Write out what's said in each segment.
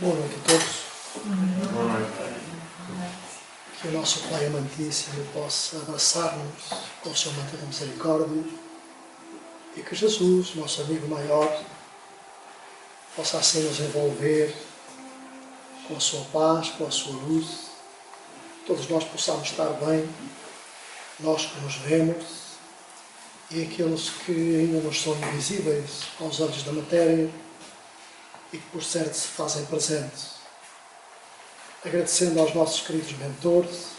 Boa noite a todos. Boa noite. Que o nosso Pai amantíssimo possa abraçar-nos com o seu manto de misericórdia e que Jesus, nosso amigo maior, possa assim nos envolver com a sua paz, com a sua luz. Todos nós possamos estar bem, nós que nos vemos e aqueles que ainda nos são invisíveis aos olhos da matéria e que por certo se fazem presentes. Agradecendo aos nossos queridos mentores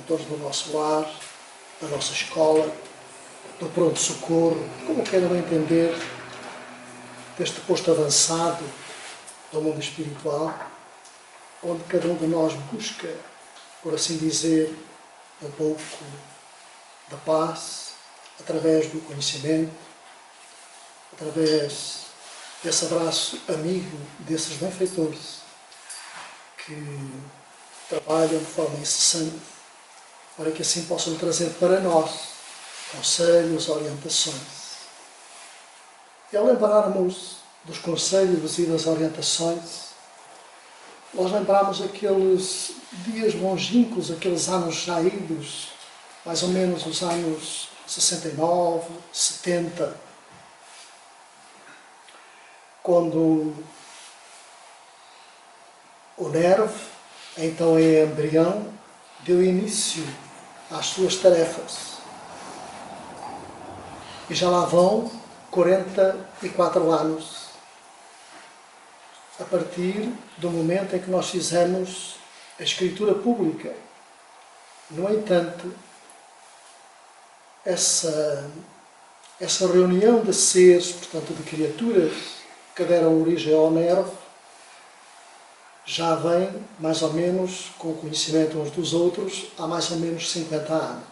do nosso lar, da nossa escola, do pronto-socorro, como queiram entender, deste posto avançado do mundo espiritual, onde cada um de nós busca, por assim dizer, um pouco da paz, através do conhecimento, através desse abraço amigo desses benfeitores que trabalham de forma incessante para que assim possam trazer para nós conselhos, orientações. E ao lembrarmos dos conselhos e das orientações, nós lembramos aqueles dias longínquos, aqueles anos já idos, mais ou menos os anos 69, 70, quando o nervo, então em embrião, deu início às suas tarefas. E já lá vão 44 anos, a partir do momento em que nós fizemos a escritura pública. No entanto, essa reunião de seres, portanto de criaturas, que deram origem ao nervo, já vem mais ou menos com o conhecimento uns dos outros há mais ou menos 50 anos.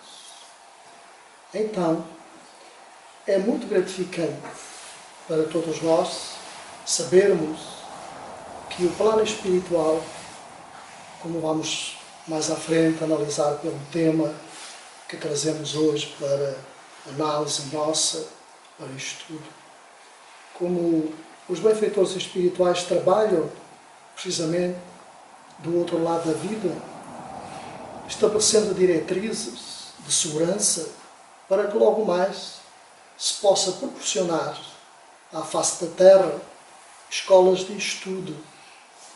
Então, é muito gratificante para todos nós sabermos que o plano espiritual, como vamos mais à frente analisar pelo tema que trazemos hoje para análise nossa, para estudo, como os benfeitores espirituais trabalham precisamente do outro lado da vida, estabelecendo diretrizes de segurança para que logo mais se possa proporcionar à face da Terra escolas de estudo,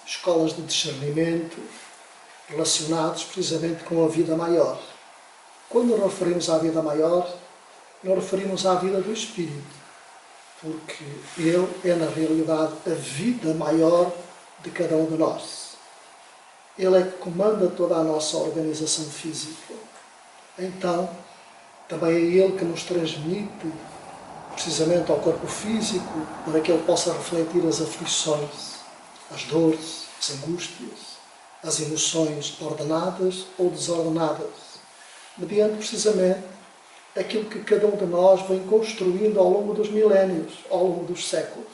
escolas de discernimento relacionados precisamente com a vida maior. Quando nos referimos à vida maior, nos referimos à vida do Espírito, porque ele é na realidade a vida maior de cada um de nós. Ele é que comanda toda a nossa organização física. Então, também é ele que nos transmite precisamente ao corpo físico para que ele possa refletir as aflições, as dores, as angústias, as emoções ordenadas ou desordenadas, mediante precisamente aquilo que cada um de nós vem construindo ao longo dos milénios, ao longo dos séculos.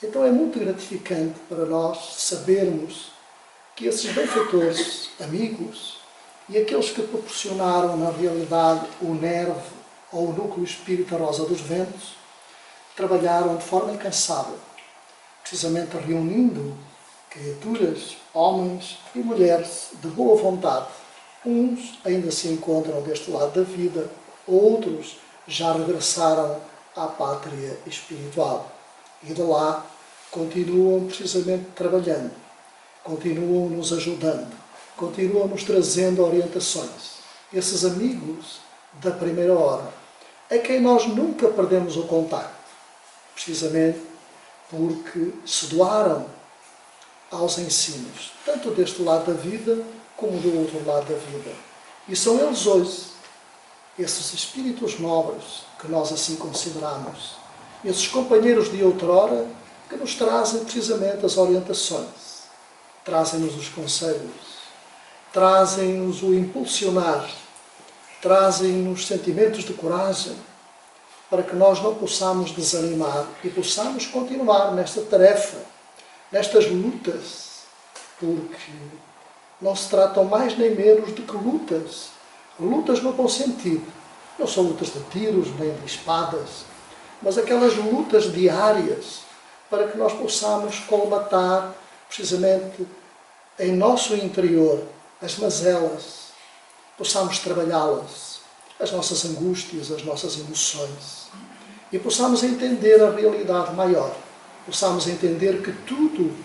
Então é muito gratificante para nós sabermos que esses benfeitores, amigos, e aqueles que proporcionaram na realidade o nervo ou o núcleo espírita Rosa dos Ventos, trabalharam de forma incansável, precisamente reunindo criaturas, homens e mulheres de boa vontade. Uns ainda se encontram deste lado da vida, outros já regressaram à pátria espiritual. E de lá continuam precisamente trabalhando, continuam nos ajudando, continuam nos trazendo orientações. Esses amigos da primeira hora, a quem nós nunca perdemos o contacto, precisamente porque se doaram aos ensinos, tanto deste lado da vida como do outro lado da vida. E são eles hoje, esses espíritos nobres que nós assim consideramos, esses companheiros de outrora que nos trazem precisamente as orientações, trazem-nos os conselhos, trazem-nos o impulsionar, trazem-nos sentimentos de coragem, para que nós não possamos desanimar e possamos continuar nesta tarefa, nestas lutas, porque não se tratam mais nem menos do que lutas. Lutas no bom sentido. Não são lutas de tiros, nem de espadas, mas aquelas lutas diárias para que nós possamos colmatar precisamente em nosso interior, as mazelas, possamos trabalhá-las, as nossas angústias, as nossas emoções, e possamos entender a realidade maior, possamos entender que tudo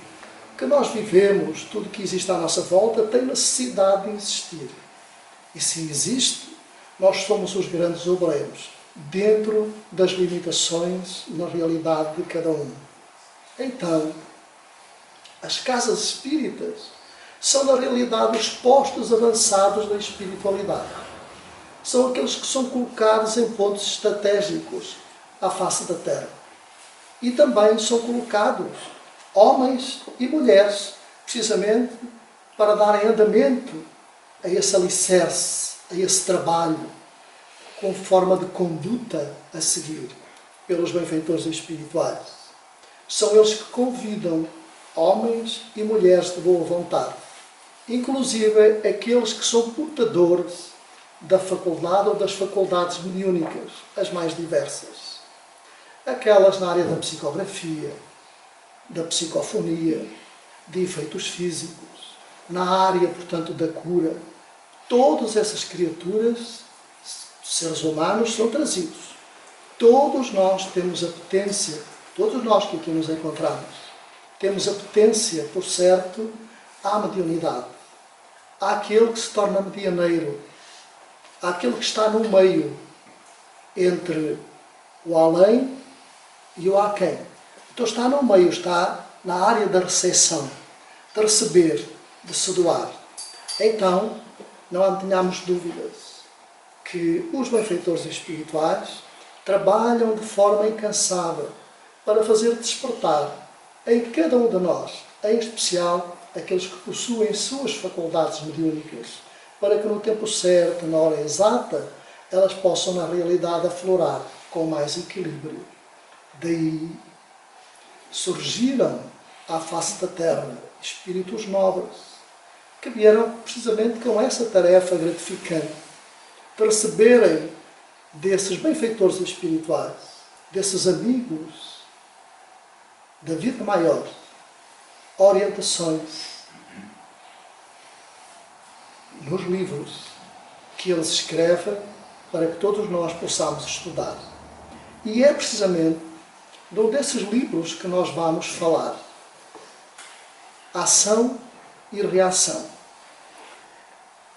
que nós vivemos, tudo que existe à nossa volta, tem necessidade de existir. E se existe, nós somos os grandes obreiros, dentro das limitações na realidade de cada um. Então, as casas espíritas são, na realidade, os postos avançados da espiritualidade. São aqueles que são colocados em pontos estratégicos à face da Terra. E também são colocados homens e mulheres, precisamente para darem andamento a esse alicerce, a esse trabalho, com forma de conduta a seguir pelos benfeitores espirituais. São eles que convidam homens e mulheres de boa vontade, inclusive aqueles que são portadores da faculdade ou das faculdades mediúnicas, as mais diversas. Aquelas na área da psicografia, da psicofonia, de efeitos físicos, na área, portanto, da cura. Todas essas criaturas, seres humanos, são trazidos. Todos nós temos a potência, todos nós que aqui nos encontramos, temos a potência, por certo, à mediunidade, àquele que se torna medianeiro, àquele que está no meio entre o além e o aquém. Então está no meio, está na área da recepção, de receber, de se doar. Então, não tenhamos dúvidas que os benfeitores espirituais trabalham de forma incansável para fazer despertar em cada um de nós, em especial aqueles que possuem suas faculdades mediúnicas, para que no tempo certo, na hora exata, elas possam na realidade aflorar com mais equilíbrio. Daí surgiram à face da Terra espíritos nobres, que vieram precisamente com essa tarefa gratificante de receberem desses benfeitores espirituais, desses amigos da vida maior, orientações nos livros que eles escrevem para que todos nós possamos estudar. E é precisamente de um desses livros que nós vamos falar. Ação e Reação.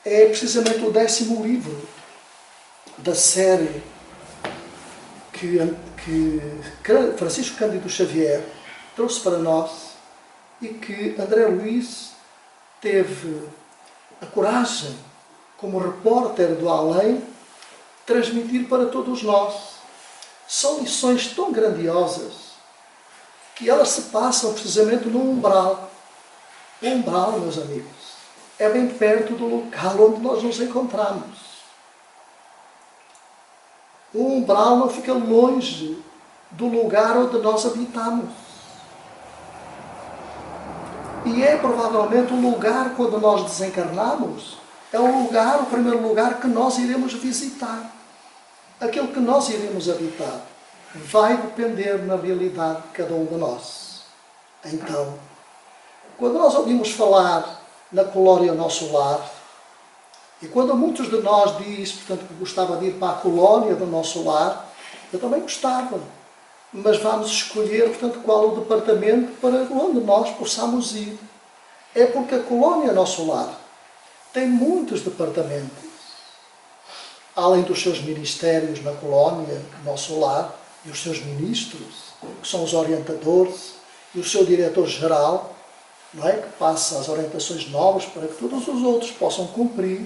É precisamente o 10º livro da série que Francisco Cândido Xavier trouxe para nós e que André Luiz teve a coragem, como repórter do além, transmitir para todos nós. São lições tão grandiosas que elas se passam precisamente no umbral. O umbral, meus amigos, é bem perto do local onde nós nos encontramos. O umbral não fica longe do lugar onde nós habitamos. E é provavelmente o lugar, quando nós desencarnamos, é o primeiro lugar que nós iremos visitar. Aquele que nós iremos habitar vai depender, na realidade, de cada um de nós. Então, quando nós ouvimos falar na colónia Nosso Lar, e quando muitos de nós dizem, portanto, que gostava de ir para a colónia do Nosso Lar, eu também gostava, mas vamos escolher, portanto, qual o departamento para onde nós possamos ir. É porque a colónia Nosso Lar tem muitos departamentos. Além dos seus ministérios na colónia Nosso Lar, e os seus ministros, que são os orientadores, e o seu diretor-geral, não é? Que passa as orientações novas para que todos os outros possam cumprir,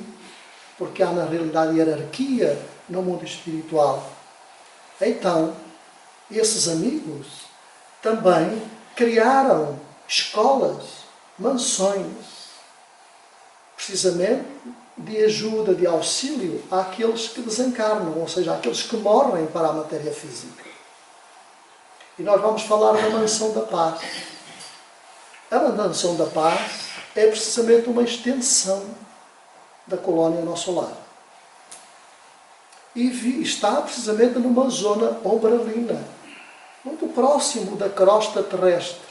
porque há na realidade hierarquia no mundo espiritual. Então, esses amigos também criaram escolas, mansões, precisamente de ajuda, de auxílio àqueles que desencarnam, ou seja, àqueles que morrem para a matéria física. E nós vamos falar da Mansão da Paz. A Mansão da Paz é precisamente uma extensão da colónia Nosso Lar. E está precisamente numa zona umbralina, muito próximo da crosta terrestre.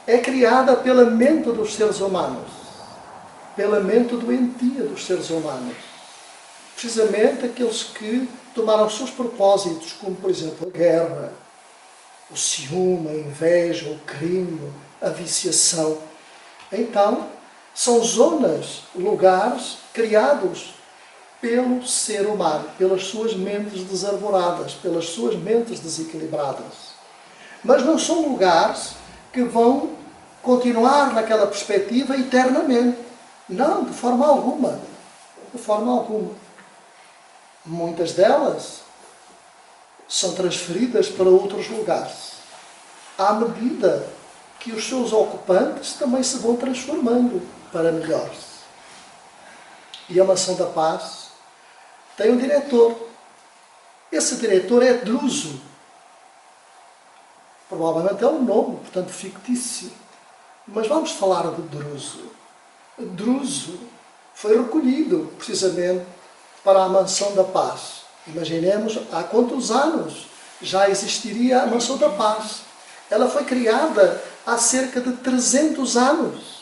é criada pela mente dos seres humanos, pela mente doentia dos seres humanos. Precisamente aqueles que tomaram os seus propósitos, como por exemplo a guerra, o ciúme, a inveja, o crime, a viciação. Então, são zonas, lugares criados pelo ser humano, pelas suas mentes desarvoradas, pelas suas mentes desequilibradas. Mas não são lugares que vão continuar naquela perspectiva eternamente. Não, de forma alguma. De forma alguma. Muitas delas são transferidas para outros lugares, à medida que os seus ocupantes também se vão transformando para melhores. E a Mansão da Paz tem um diretor. Esse diretor é Druso. Provavelmente é um nome, portanto, fictício. Mas vamos falar de Druso. Druso foi recolhido, precisamente, para a Mansão da Paz. Imaginemos há quantos anos já existiria a Mansão da Paz. Ela foi criada há cerca de 300 anos.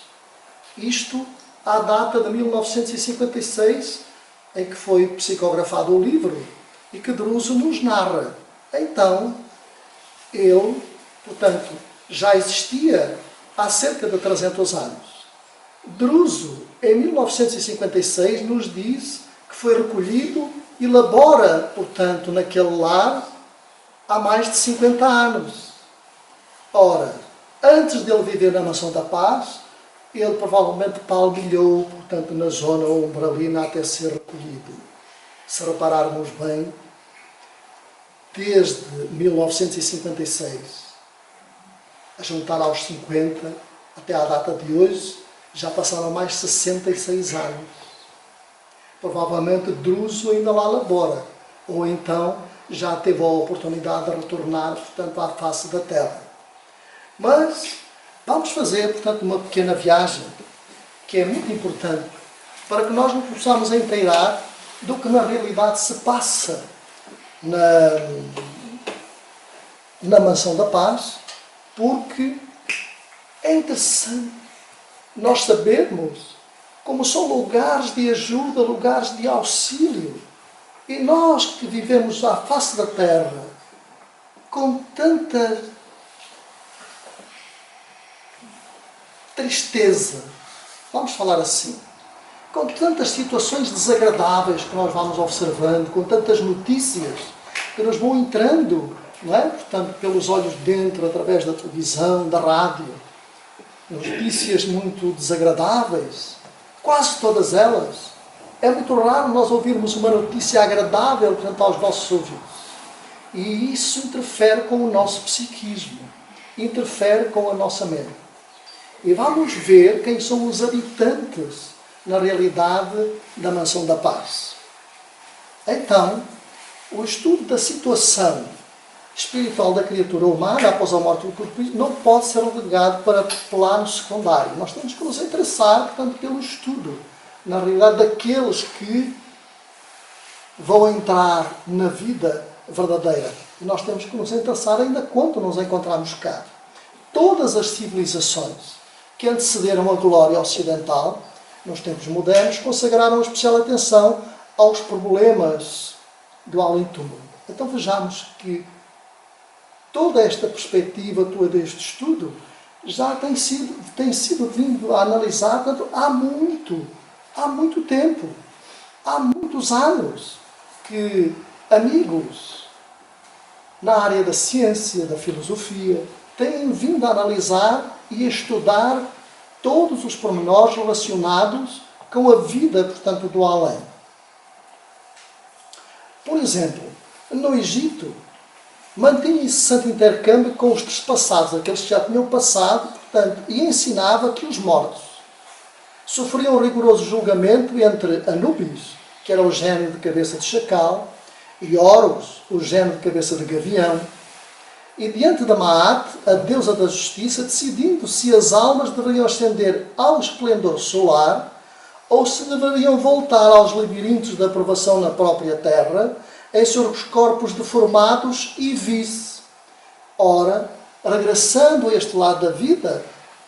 Isto à data de 1956, em que foi psicografado o livro e que Druso nos narra. Então, ele, portanto, já existia há cerca de 300 anos. Druso, em 1956, nos diz que foi recolhido e labora, portanto, naquele lar há mais de 50 anos. Ora, antes dele viver na Mansão da Paz, ele provavelmente palmilhou, portanto, na zona umbralina até ser recolhido. Se repararmos bem, desde 1956, a juntar aos 50, até à data de hoje, já passaram mais de 66 anos. Provavelmente Druso ainda lá labora, ou então já teve a oportunidade de retornar, portanto, à face da Terra. Mas vamos fazer, portanto, uma pequena viagem, que é muito importante, para que nós nos possamos inteirar do que na realidade se passa na Mansão da Paz, porque é interessante nós sabermos como são lugares de ajuda, lugares de auxílio. E nós que vivemos à face da Terra, com tanta tristeza, vamos falar assim, com tantas situações desagradáveis que nós vamos observando, com tantas notícias que nos vão entrando, não é? Portanto, pelos olhos de dentro, através da televisão, da rádio, notícias muito desagradáveis, quase todas elas. É muito raro nós ouvirmos uma notícia agradável, portanto, aos nossos ouvidos. E isso interfere com o nosso psiquismo, interfere com a nossa mente. E vamos ver quem são os habitantes, na realidade, da Mansão da Paz. Então, o estudo da situação espiritual da criatura humana após a morte do corpo não pode ser relegado para plano secundário. Nós temos que nos interessar, portanto, pelo estudo, na realidade, daqueles que vão entrar na vida verdadeira. E nós temos que nos interessar ainda quando nos encontramos cá. Todas as civilizações que antecederam a glória ocidental, nos tempos modernos, consagraram especial atenção aos problemas do além-túmulo. Então vejamos que toda esta perspectiva, todo este estudo, já tem sido vindo a analisar, portanto, há muito tempo, há muitos anos que amigos na área da ciência, da filosofia, têm vindo a analisar e a estudar todos os pormenores relacionados com a vida, portanto, do além. Por exemplo, no Egito, mantinha-se santo intercâmbio com os trespassados, aqueles que já tinham passado, portanto, e ensinava que os mortos sofriam um rigoroso julgamento entre Anubis, que era o gênio de cabeça de chacal, e Horus, o gênio de cabeça de gavião, e diante da Maat, a deusa da justiça, decidindo se as almas deveriam ascender ao esplendor solar ou se deveriam voltar aos labirintos da provação na própria terra, em seus corpos deformados e vice. Ora, regressando a este lado da vida,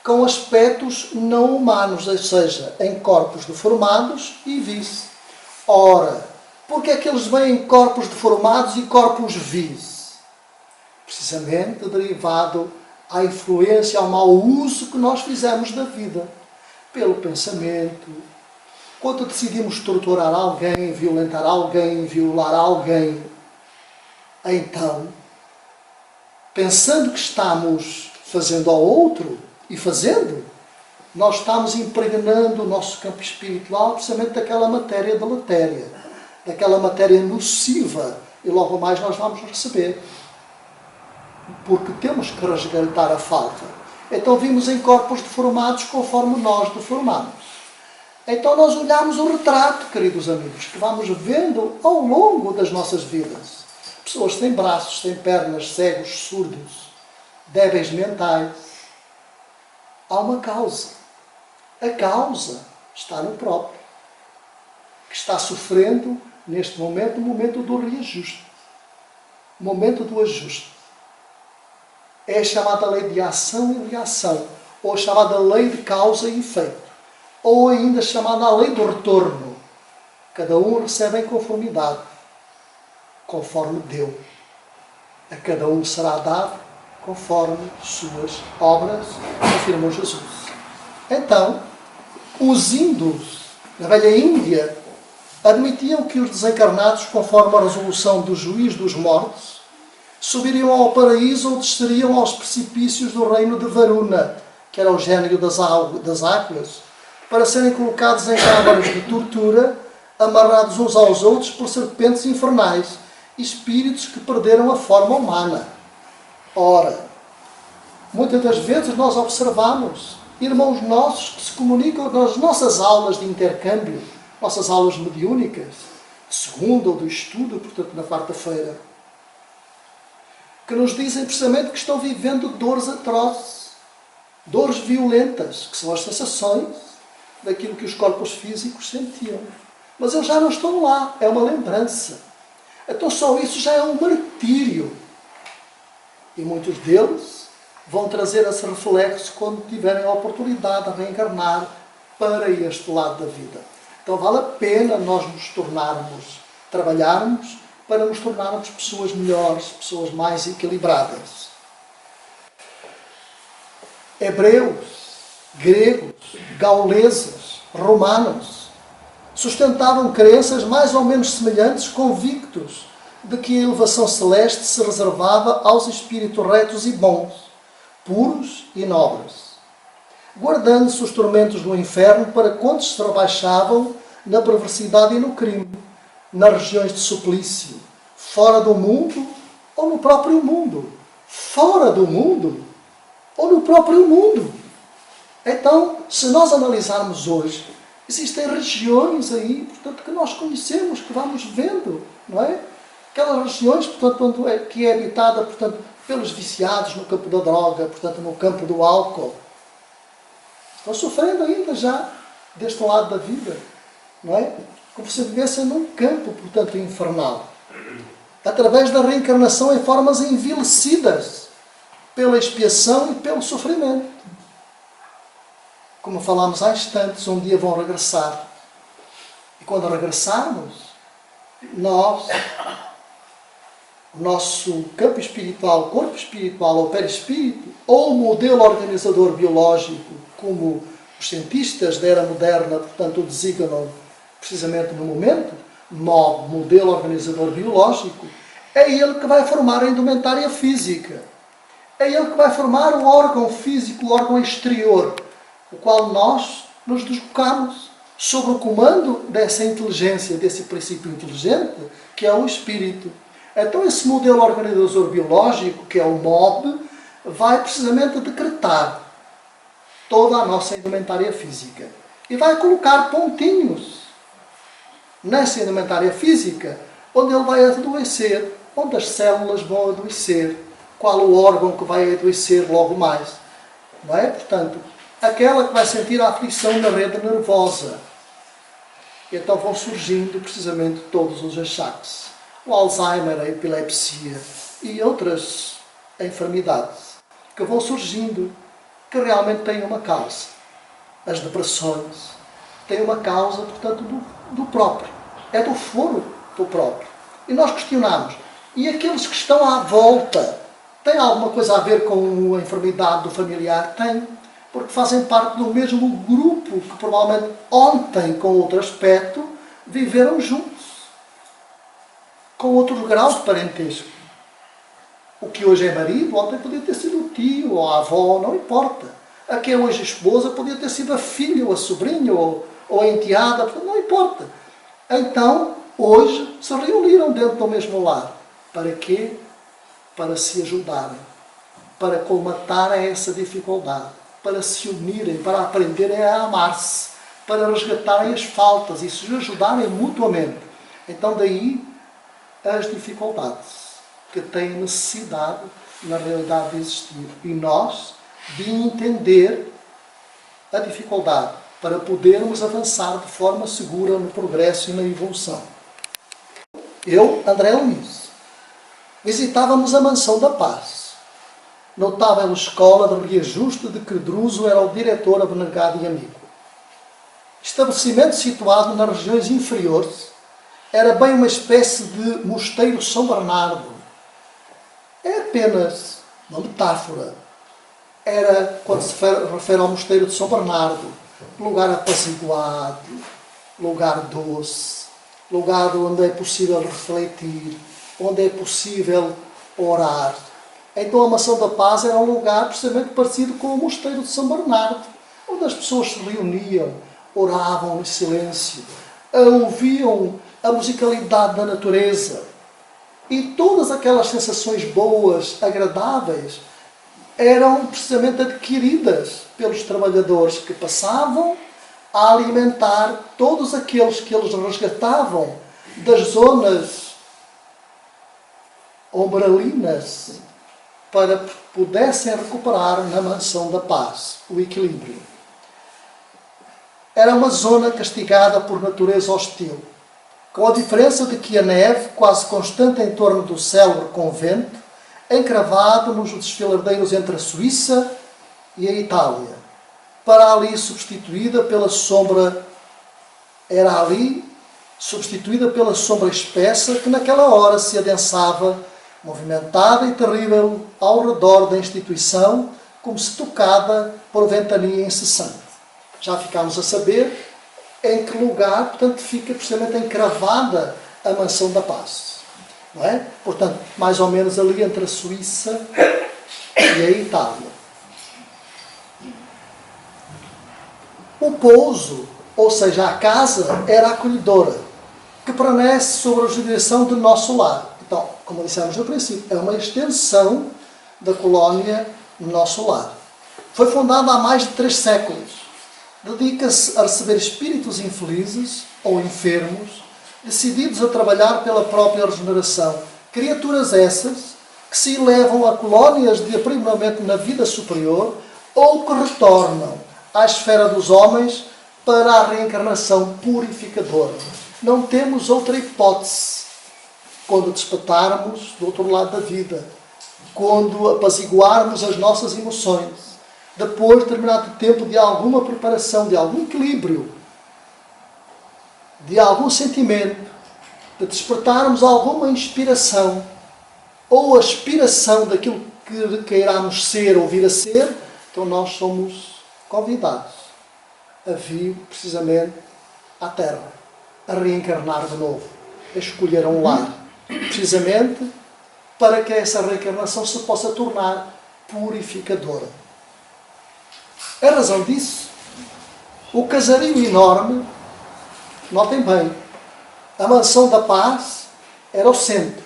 com aspectos não humanos, ou seja, em corpos deformados e vis. Ora, porque é que eles vêm em corpos deformados e corpos vis? Precisamente derivado à influência, ao mau uso que nós fizemos da vida. Pelo pensamento, quando decidimos torturar alguém, violentar alguém, violar alguém, então, pensando que estamos fazendo ao outro, e fazendo, nós estamos impregnando o nosso campo espiritual precisamente daquela matéria deletéria, daquela matéria nociva, e logo mais nós vamos receber. Porque temos que resgatar a falta. Então vimos em corpos deformados conforme nós deformamos. Então nós olhamos o retrato, queridos amigos, que vamos vendo ao longo das nossas vidas. Pessoas sem braços, sem pernas, cegos, surdos, débeis mentais. Há uma causa. A causa está no próprio, que está sofrendo neste momento o momento do reajuste, o momento do ajuste. É a chamada lei de ação e reação, ou a chamada lei de causa e efeito, ou ainda chamada a lei do retorno. Cada um recebe em conformidade, conforme deu. A cada um será dado conforme suas obras, afirmou Jesus. Então, os índios da velha Índia admitiam que os desencarnados, conforme a resolução do juiz dos mortos, subiriam ao paraíso ou desceriam aos precipícios do reino de Varuna, que era o gênio das águas, para serem colocados em câmaras de tortura, amarrados uns aos outros por serpentes infernais, espíritos que perderam a forma humana. Ora, muitas das vezes nós observamos irmãos nossos que se comunicam nas nossas aulas de intercâmbio, nossas aulas mediúnicas, de segunda ou de estudo, portanto na quarta-feira, que nos dizem precisamente que estão vivendo dores atrozes, dores violentas, que são as sensações daquilo que os corpos físicos sentiam. Mas eles já não estão lá, é uma lembrança. Então só isso já é um martírio. E muitos deles vão trazer esse reflexo quando tiverem a oportunidade de reencarnar para este lado da vida. Então vale a pena nós nos tornarmos, trabalharmos para nos tornarmos pessoas melhores, pessoas mais equilibradas. Hebreus, gregos, gauleses, romanos sustentavam crenças mais ou menos semelhantes, convictos de que a elevação celeste se reservava aos espíritos retos e bons, puros e nobres, guardando-se os tormentos do inferno para quantos se rebaixavam na perversidade e no crime, nas regiões de suplício, fora do mundo ou no próprio mundo. Fora do mundo ou no próprio mundo. Então, se nós analisarmos hoje, existem regiões aí, portanto, que nós conhecemos, que vamos vendo, não é? Aquelas regiões, portanto, que é habitada, portanto, pelos viciados no campo da droga, portanto, no campo do álcool. Estão sofrendo ainda já deste lado da vida, não é? Como se vivessem num campo, portanto, infernal. Através da reencarnação em formas envilecidas pela expiação e pelo sofrimento. Como falámos há instantes, um dia vão regressar. E quando regressarmos, nós, o nosso campo espiritual, corpo espiritual ou perispírito, ou o modelo organizador biológico, como os cientistas da era moderna, portanto, o designam precisamente no momento, modelo organizador biológico, é ele que vai formar a indumentária física. É ele que vai formar o órgão físico, o órgão exterior, o qual nós nos deslocamos sob o comando dessa inteligência, desse princípio inteligente, que é o espírito. Então esse modelo organizador biológico, que é o MOB, vai precisamente decretar toda a nossa indumentária física. E vai colocar pontinhos nessa indumentária física, onde ele vai adoecer, onde as células vão adoecer, qual o órgão que vai adoecer logo mais. Não é? Portanto, aquela que vai sentir a aflição na rede nervosa. E então vão surgindo precisamente todos os achaques. O Alzheimer, a epilepsia e outras enfermidades que vão surgindo que realmente têm uma causa. As depressões têm uma causa, portanto, do próprio. É do foro do próprio. E nós questionamos, e aqueles que estão à volta, têm alguma coisa a ver com a enfermidade do familiar? Tem, porque fazem parte do mesmo grupo que provavelmente ontem, com outro aspecto, viveram juntos, com outros graus de parentesco. O que hoje é marido, ontem podia ter sido o tio ou a avó, não importa. A que é hoje esposa podia ter sido a filha ou a sobrinha ou a enteada, não importa. Então, hoje, se reuniram dentro do mesmo lar. Para quê? Para se ajudarem, para colmatarem essa dificuldade, para se unirem, para aprenderem a amar-se, para resgatarem as faltas e se ajudarem mutuamente. Então, daí as dificuldades que têm necessidade, na realidade, de existir. E nós, de entender a dificuldade, para podermos avançar de forma segura no progresso e na evolução. Eu, André Luiz, visitávamos a Mansão da Paz. Notável escola de reajuste de que Druso era o diretor abnegado e amigo. Estabelecimento situado nas regiões inferiores, era bem uma espécie de mosteiro São Bernardo. É apenas uma metáfora. Era, quando se refere ao mosteiro de São Bernardo, lugar apaziguado, lugar doce, lugar onde é possível refletir, onde é possível orar. Então a Mansão da Paz era um lugar precisamente parecido com o mosteiro de São Bernardo, onde as pessoas se reuniam, oravam em silêncio, ouviam a musicalidade da natureza e todas aquelas sensações boas, agradáveis, eram precisamente adquiridas pelos trabalhadores que passavam a alimentar todos aqueles que eles resgatavam das zonas umbralinas para que pudessem recuperar na Mansão da Paz o equilíbrio. Era uma zona castigada por natureza hostil, com a diferença de que a neve, quase constante em torno do célebre convento, encravado nos desfiladeiros entre a Suíça e a Itália, para ali substituída pela sombra, era ali substituída pela sombra espessa que naquela hora se adensava, movimentada e terrível ao redor da instituição, como se tocada por ventania incessante. Já ficámos a saber em que lugar, portanto, fica precisamente encravada a Mansão da Paz. Não é? Portanto, mais ou menos ali entre a Suíça e a Itália. O pouso, ou seja, a casa, era acolhedora, que permanece sob a jurisdição do nosso lar. Então, como dissemos no princípio, é uma extensão da colónia no nosso lar. Foi fundada há mais de 3 séculos. Dedica-se a receber espíritos infelizes ou enfermos, decididos a trabalhar pela própria regeneração. Criaturas essas que se elevam a colónias de aprimoramento na vida superior ou que retornam à esfera dos homens para a reencarnação purificadora. Não temos outra hipótese quando despertarmos do outro lado da vida, quando apaziguarmos as nossas emoções, depois de determinado tempo de alguma preparação, de algum equilíbrio, de algum sentimento, de despertarmos alguma inspiração ou aspiração daquilo que queiramos ser ou vir a ser, então nós somos convidados a vir precisamente à Terra, a reencarnar de novo, a escolher um lar, precisamente para que essa reencarnação se possa tornar purificadora. A razão disso, o casario enorme, notem bem, a Mansão da Paz era o centro.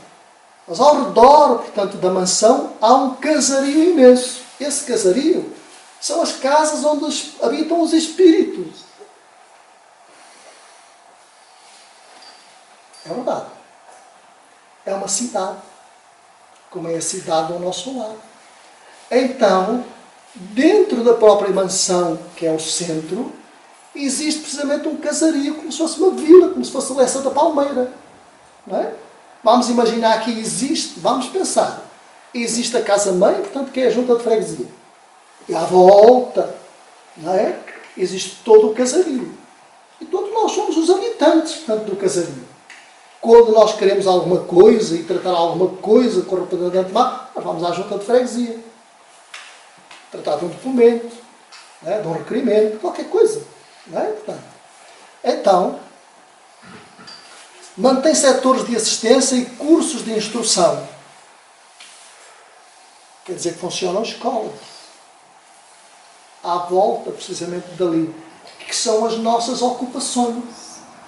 Mas ao redor, portanto, da mansão, há um casario imenso. Esse casario são as casas onde habitam os espíritos. É verdade. É uma cidade, como é a cidade do nosso lar. Então, dentro da própria mansão, que é o centro, existe precisamente um casario, como se fosse uma vila, como se fosse a Leça da Palmeira. Não é? Vamos imaginar que existe, vamos pensar, existe a casa-mãe, portanto, que é a junta de freguesia. E à volta, não é? Existe todo o casario. E todos nós somos os habitantes, portanto, do casario. Quando nós queremos alguma coisa e tratar alguma coisa correspondente mal, nós vamos à junta de freguesia. Tratar de um documento, não é? De um requerimento, qualquer coisa. Não é? Portanto, então, mantém setores de assistência e cursos de instrução. Quer dizer que funcionam escolas. À volta, precisamente dali, que são as nossas ocupações,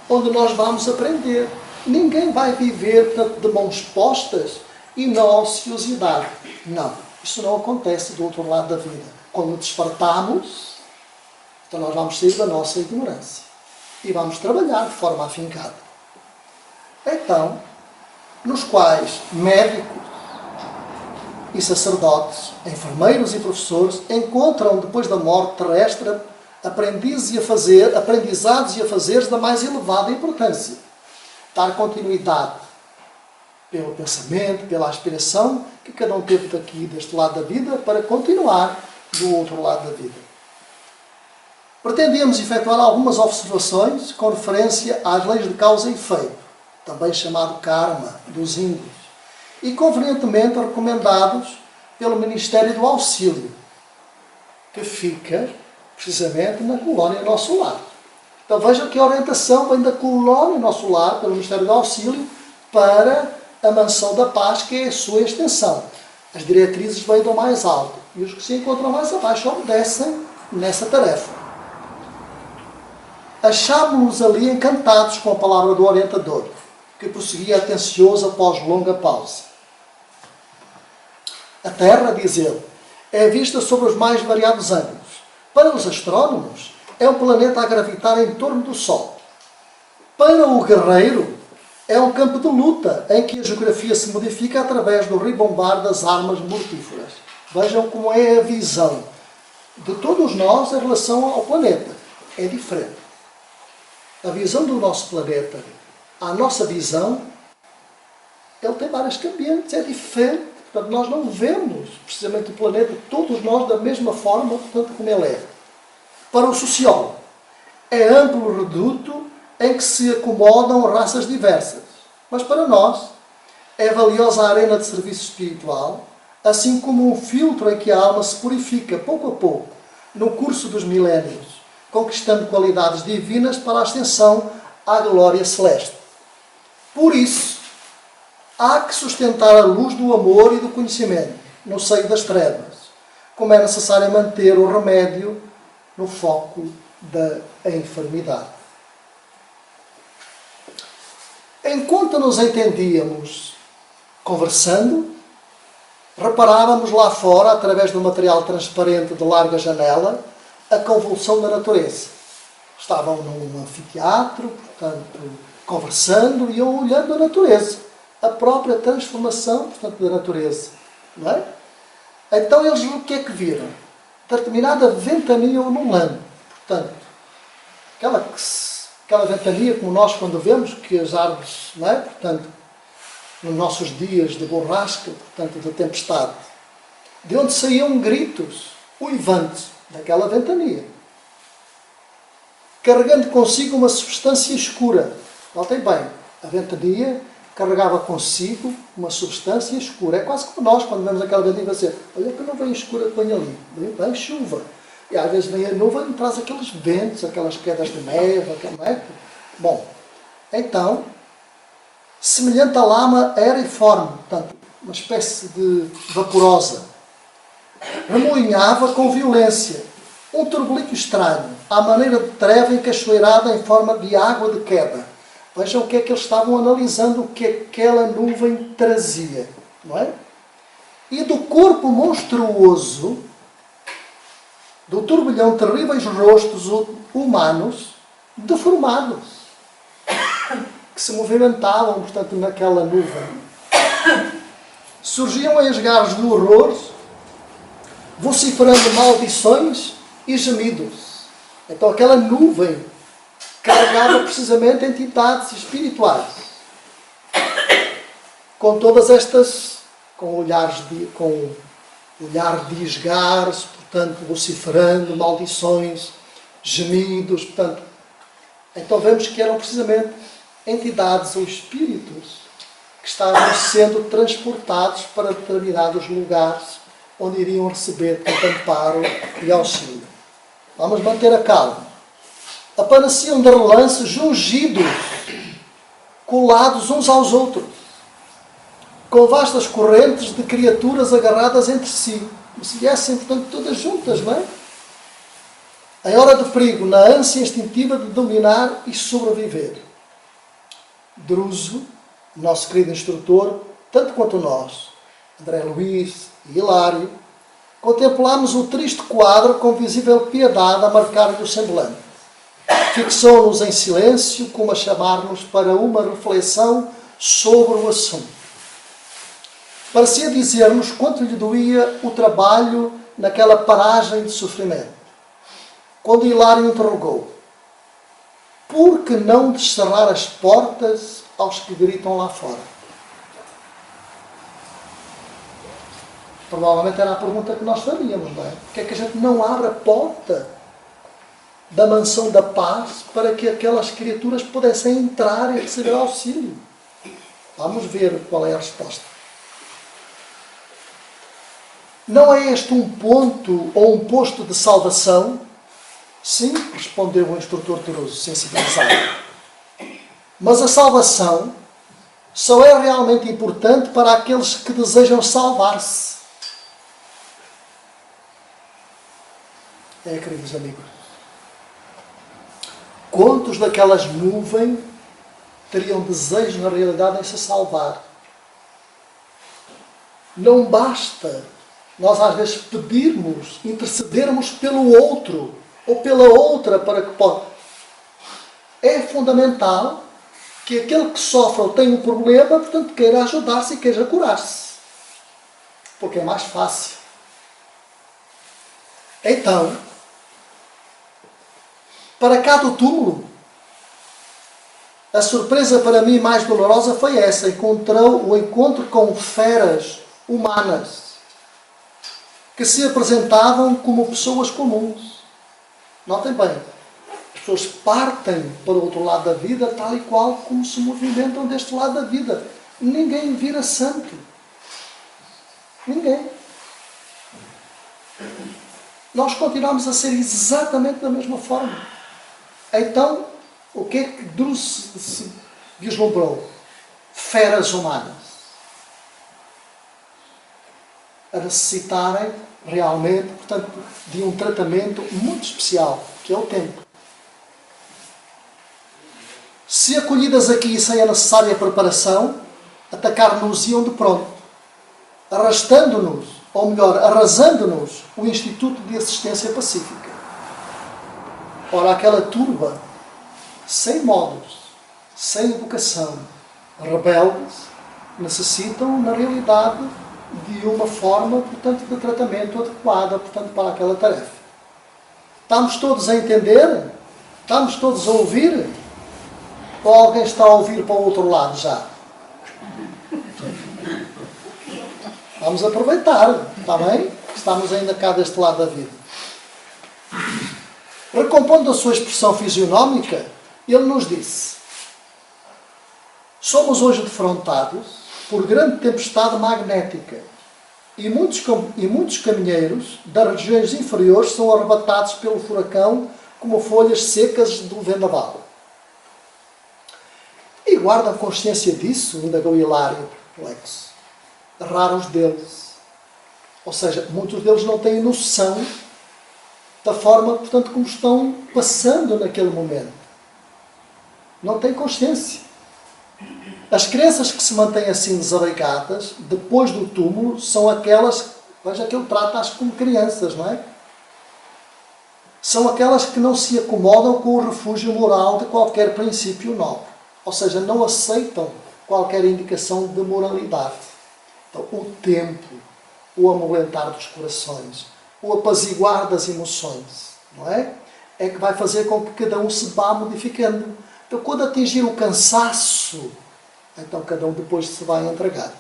onde nós vamos aprender. Ninguém vai viver, portanto, de mãos postas e na ociosidade. Não, isso não acontece do outro lado da vida. Quando despertamos, então nós vamos sair da nossa ignorância e vamos trabalhar de forma afincada. Então, nos quais médicos e sacerdotes, enfermeiros e professores encontram depois da morte terrestre aprendizados e afazeres da mais elevada importância. Dar continuidade pelo pensamento, pela aspiração que cada um teve daqui, deste lado da vida, para continuar do outro lado da vida. Pretendíamos efetuar algumas observações com referência às leis de causa e efeito, também chamado karma, dos índios, e convenientemente recomendados pelo Ministério do Auxílio, que fica precisamente na colónia Nosso Lar. Então vejam que a orientação vem da colónia Nosso Lar, pelo Ministério do Auxílio, para a Mansão da Paz, que é a sua extensão. As diretrizes vêm do mais alto e os que se encontram mais abaixo obedecem nessa tarefa. Achámos-nos ali encantados com a palavra do orientador, que prosseguia atencioso após longa pausa. A Terra, diz ele, é vista sobre os mais variados ângulos. Para os astrónomos, é um planeta a gravitar em torno do Sol. Para o guerreiro, é um campo de luta em que a geografia se modifica através do ribombar das armas mortíferas. Vejam como é a visão de todos nós em relação ao planeta. É diferente. A visão do nosso planeta, a nossa visão, ele tem várias cambiantes, é diferente. Portanto, nós não vemos precisamente o planeta, todos nós, da mesma forma, portanto, como ele é. Para o sociólogo, é amplo reduto em que se acomodam raças diversas. Mas para nós, é valiosa a arena de serviço espiritual, assim como um filtro em que a alma se purifica, pouco a pouco, no curso dos milénios, conquistando qualidades divinas para a ascensão à glória celeste. Por isso, há que sustentar a luz do amor e do conhecimento no seio das trevas, como é necessário manter o remédio no foco da enfermidade. Enquanto nos entendíamos conversando, reparávamos lá fora, através do material transparente de larga janela, a convulsão da natureza. Estavam num anfiteatro, portanto, conversando e eu olhando a natureza. A própria transformação, portanto, da natureza. Não é? Então eles o que é que viram? Determinada ventania ululante. Portanto, aquela ventania como nós quando vemos que as árvores, não é? Portanto, nos nossos dias de borrasca, portanto, de tempestade, de onde saíam gritos uivantes daquela ventania, carregando consigo uma substância escura. Notem bem, a ventania carregava consigo uma substância escura. É quase como nós, quando vemos aquela ventania, dizer, olha que não vem escura que vem ali, vem chuva. E às vezes vem a nuvem e traz aqueles ventos, aquelas quedas de neve, não é? Bom, então, semelhante à lama aeriforme, portanto, uma espécie de vaporosa, remoinhava com violência um turbilhão estranho, à maneira de treva encachoeirada em forma de água de queda. Vejam o que é que eles estavam analisando, o que aquela nuvem trazia, não é? E do corpo monstruoso, do turbilhão, terríveis rostos humanos deformados, que se movimentavam, portanto, naquela nuvem. Surgiam esgarros de horror, vociferando maldições e gemidos. Então aquela nuvem carregava precisamente entidades espirituais, com todas estas, com olhar de esgarço, portanto, vociferando, maldições, gemidos, portanto. Então vemos que eram precisamente entidades ou espíritos que estavam sendo transportados para determinados lugares onde iriam receber tanto amparo e auxílio. Vamos manter a calma. Apareciam de relance ungidos, colados uns aos outros, com vastas correntes de criaturas agarradas entre si. Como se viessem, portanto, todas juntas, não é? Em hora de perigo, na ânsia instintiva de dominar e sobreviver. Druso, nosso querido instrutor, tanto quanto nós, André Luís e Hilário, contemplamos o triste quadro com visível piedade a marcar-lhe o semblante. Fixou-nos em silêncio, como a chamar-nos para uma reflexão sobre o assunto. Parecia dizer-nos quanto lhe doía o trabalho naquela paragem de sofrimento. Quando Hilário interrogou: por que não descerrar as portas aos que gritam lá fora? Provavelmente era a pergunta que nós faríamos, não é? Porque é que a gente não abre a porta da mansão da paz para que aquelas criaturas pudessem entrar e receber auxílio? Vamos ver qual é a resposta. Não é este um ponto ou um posto de salvação? Sim, respondeu o instrutor Druso, sensibilizado. Mas a salvação só é realmente importante para aqueles que desejam salvar-se. Queridos amigos. Quantos daquelas nuvens teriam desejo, na realidade, em se salvar? Não basta nós, às vezes, pedirmos, intercedermos pelo outro ou pela outra para que possa. É fundamental que aquele que sofre ou tem um problema, portanto, queira ajudar-se e queira curar-se. Porque é mais fácil. Então, para cá do túmulo, a surpresa para mim mais dolorosa foi essa. Encontrou o encontro com feras humanas que se apresentavam como pessoas comuns. Notem bem, as pessoas partem para o outro lado da vida tal e qual como se movimentam deste lado da vida. Ninguém vira santo. Ninguém. Nós continuamos a ser exatamente da mesma forma. Então, o que é que Druso se vislumbrou? Feras humanas. A necessitarem realmente, portanto, de um tratamento muito especial, que é o tempo. Se acolhidas aqui sem a necessária preparação, atacar-nos-iam de pronto, arrastando-nos, ou melhor, arrasando-nos, o Instituto de Assistência Pacífica. Ora, aquela turba, sem modos, sem educação, rebeldes, necessitam, na realidade, de uma forma, portanto, de tratamento adequada, portanto, para aquela tarefa. Estamos todos a entender? Estamos todos a ouvir? Ou alguém está a ouvir para o outro lado já? Vamos aproveitar, está bem? Estamos ainda cá deste lado da vida. Recompondo a sua expressão fisionómica, ele nos disse: somos hoje defrontados por grande tempestade magnética, e muitos caminheiros das regiões inferiores são arrebatados pelo furacão como folhas secas do vendaval. E guardam consciência disso, indagou Hilário, perplexo. Raros deles. Ou seja, muitos deles não têm noção da forma, portanto, como estão passando naquele momento. Não têm consciência. As crianças que se mantêm assim desarraigadas, depois do túmulo, são aquelas, veja que ele trata-as como crianças, não é? São aquelas que não se acomodam com o refúgio moral de qualquer princípio nobre. Ou seja, não aceitam qualquer indicação de moralidade. Então, o tempo, o amolentar dos corações, o apaziguar das emoções, não é? É que vai fazer com que cada um se vá modificando. Então, quando atingir o cansaço, então cada um depois se vai entregar.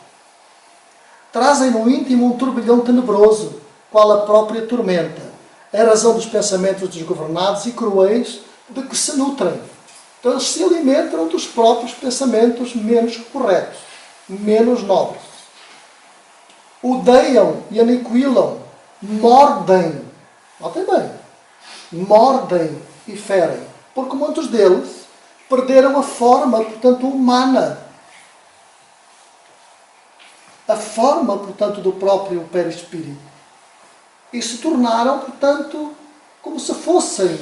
Trazem no íntimo um turbilhão tenebroso, qual a própria tormenta, em razão dos pensamentos desgovernados e cruéis de que se nutrem. Então eles se alimentam dos próprios pensamentos menos corretos, menos nobres. Odeiam e aniquilam, mordem, notem bem, mordem e ferem, porque muitos deles perderam a forma, portanto, humana. A forma, portanto, do próprio perispírito. E se tornaram, portanto, como se fossem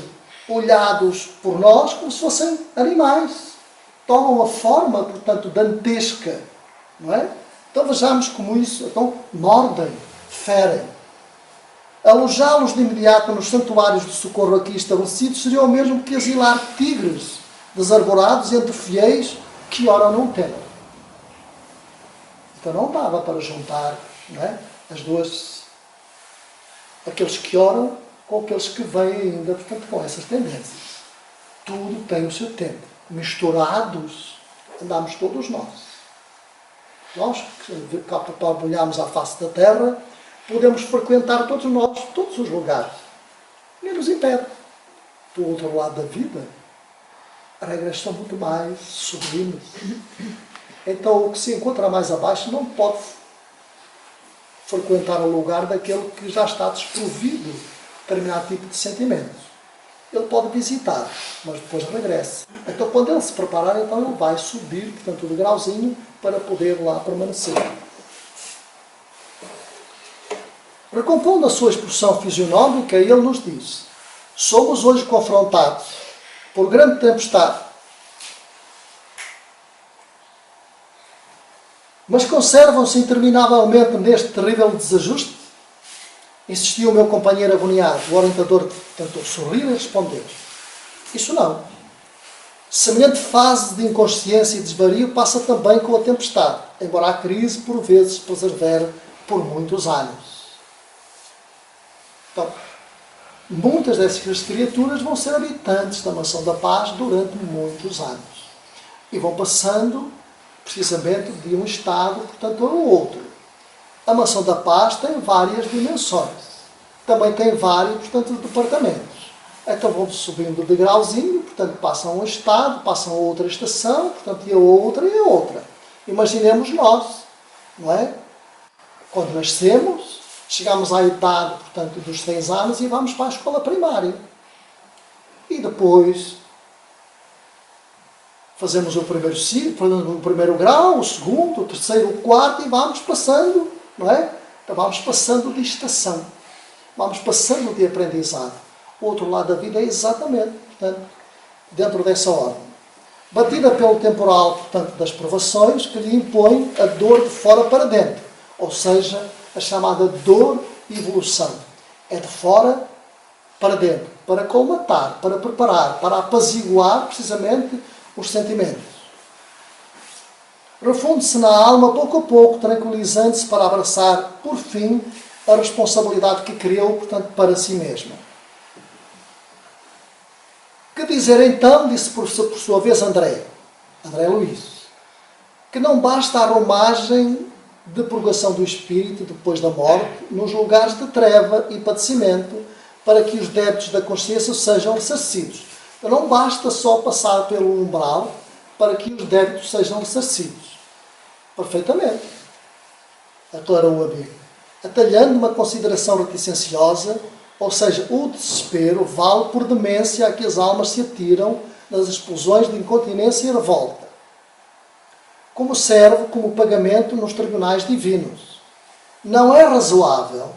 olhados por nós, como se fossem animais. Tomam a forma, portanto, dantesca. Não é? Então vejamos como isso. Então, mordem, ferem. Alojá-los de imediato nos santuários de socorro aqui estabelecidos seria o mesmo que asilar tigres desarvorados entre fiéis que ora não temem. Então não dava para juntar, não é, as duas, aqueles que oram com aqueles que vêm ainda, portanto, com essas tendências. Tudo tem o seu tempo. Misturados, andamos todos nós. Nós, que olhamos à face da terra, podemos frequentar todos nós, todos os lugares. Nem nos impede. Do outro lado da vida, as regras são muito mais sublimes. Então, o que se encontra mais abaixo não pode frequentar o lugar daquele que já está desprovido de determinado tipo de sentimentos. Ele pode visitar, mas depois regressa. Então, quando ele se preparar, então ele vai subir, portanto, o degrauzinho para poder lá permanecer. Recompondo a sua expressão fisionómica, ele nos diz: somos hoje confrontados por grande tempestade, mas conservam-se interminavelmente neste terrível desajuste? Insistiu o meu companheiro agoniado. O orientador tentou sorrir e respondeu: isso não. Semelhante fase de inconsciência e desvario passa também com a tempestade, embora a crise por vezes persevere por muitos anos. Então, muitas dessas criaturas vão ser habitantes da mansão da paz durante muitos anos. E vão passando precisamente de um estado, portanto, ao outro. A mansão da paz tem várias dimensões. Também tem vários, portanto, departamentos. Então vão subindo o degrauzinho, portanto, passam a um estado, passam a outra estação, portanto, e a outra e a outra. Imaginemos nós, não é? Quando nascemos, chegamos à idade, portanto, dos 6 anos e vamos para a escola primária. E depois fazemos o primeiro ciclo, fazemos o primeiro grau, o segundo, o terceiro, o quarto e vamos passando, não é? Então vamos passando de estação. Vamos passando de aprendizado. O outro lado da vida é exatamente, portanto, dentro dessa ordem. Batida pelo temporal, portanto, das provações que lhe impõe a dor de fora para dentro. Ou seja, a chamada dor e evolução. É de fora para dentro, para colmatar, para preparar, para apaziguar precisamente os sentimentos. Refunde-se na alma pouco a pouco, tranquilizando-se para abraçar, por fim, a responsabilidade que criou, portanto, para si mesma. Que dizer então, disse por sua vez André Luís, que não basta a arrumagem de purgação do espírito depois da morte nos lugares de treva e padecimento para que os débitos da consciência sejam ressarcidos. Então não basta só passar pelo umbral para que os débitos sejam ressarcidos. Perfeitamente. Aclarou o amigo. Atalhando uma consideração reticenciosa, ou seja, o desespero vale por demência a que as almas se atiram nas explosões de incontinência e revolta, como serve como pagamento nos tribunais divinos. Não é razoável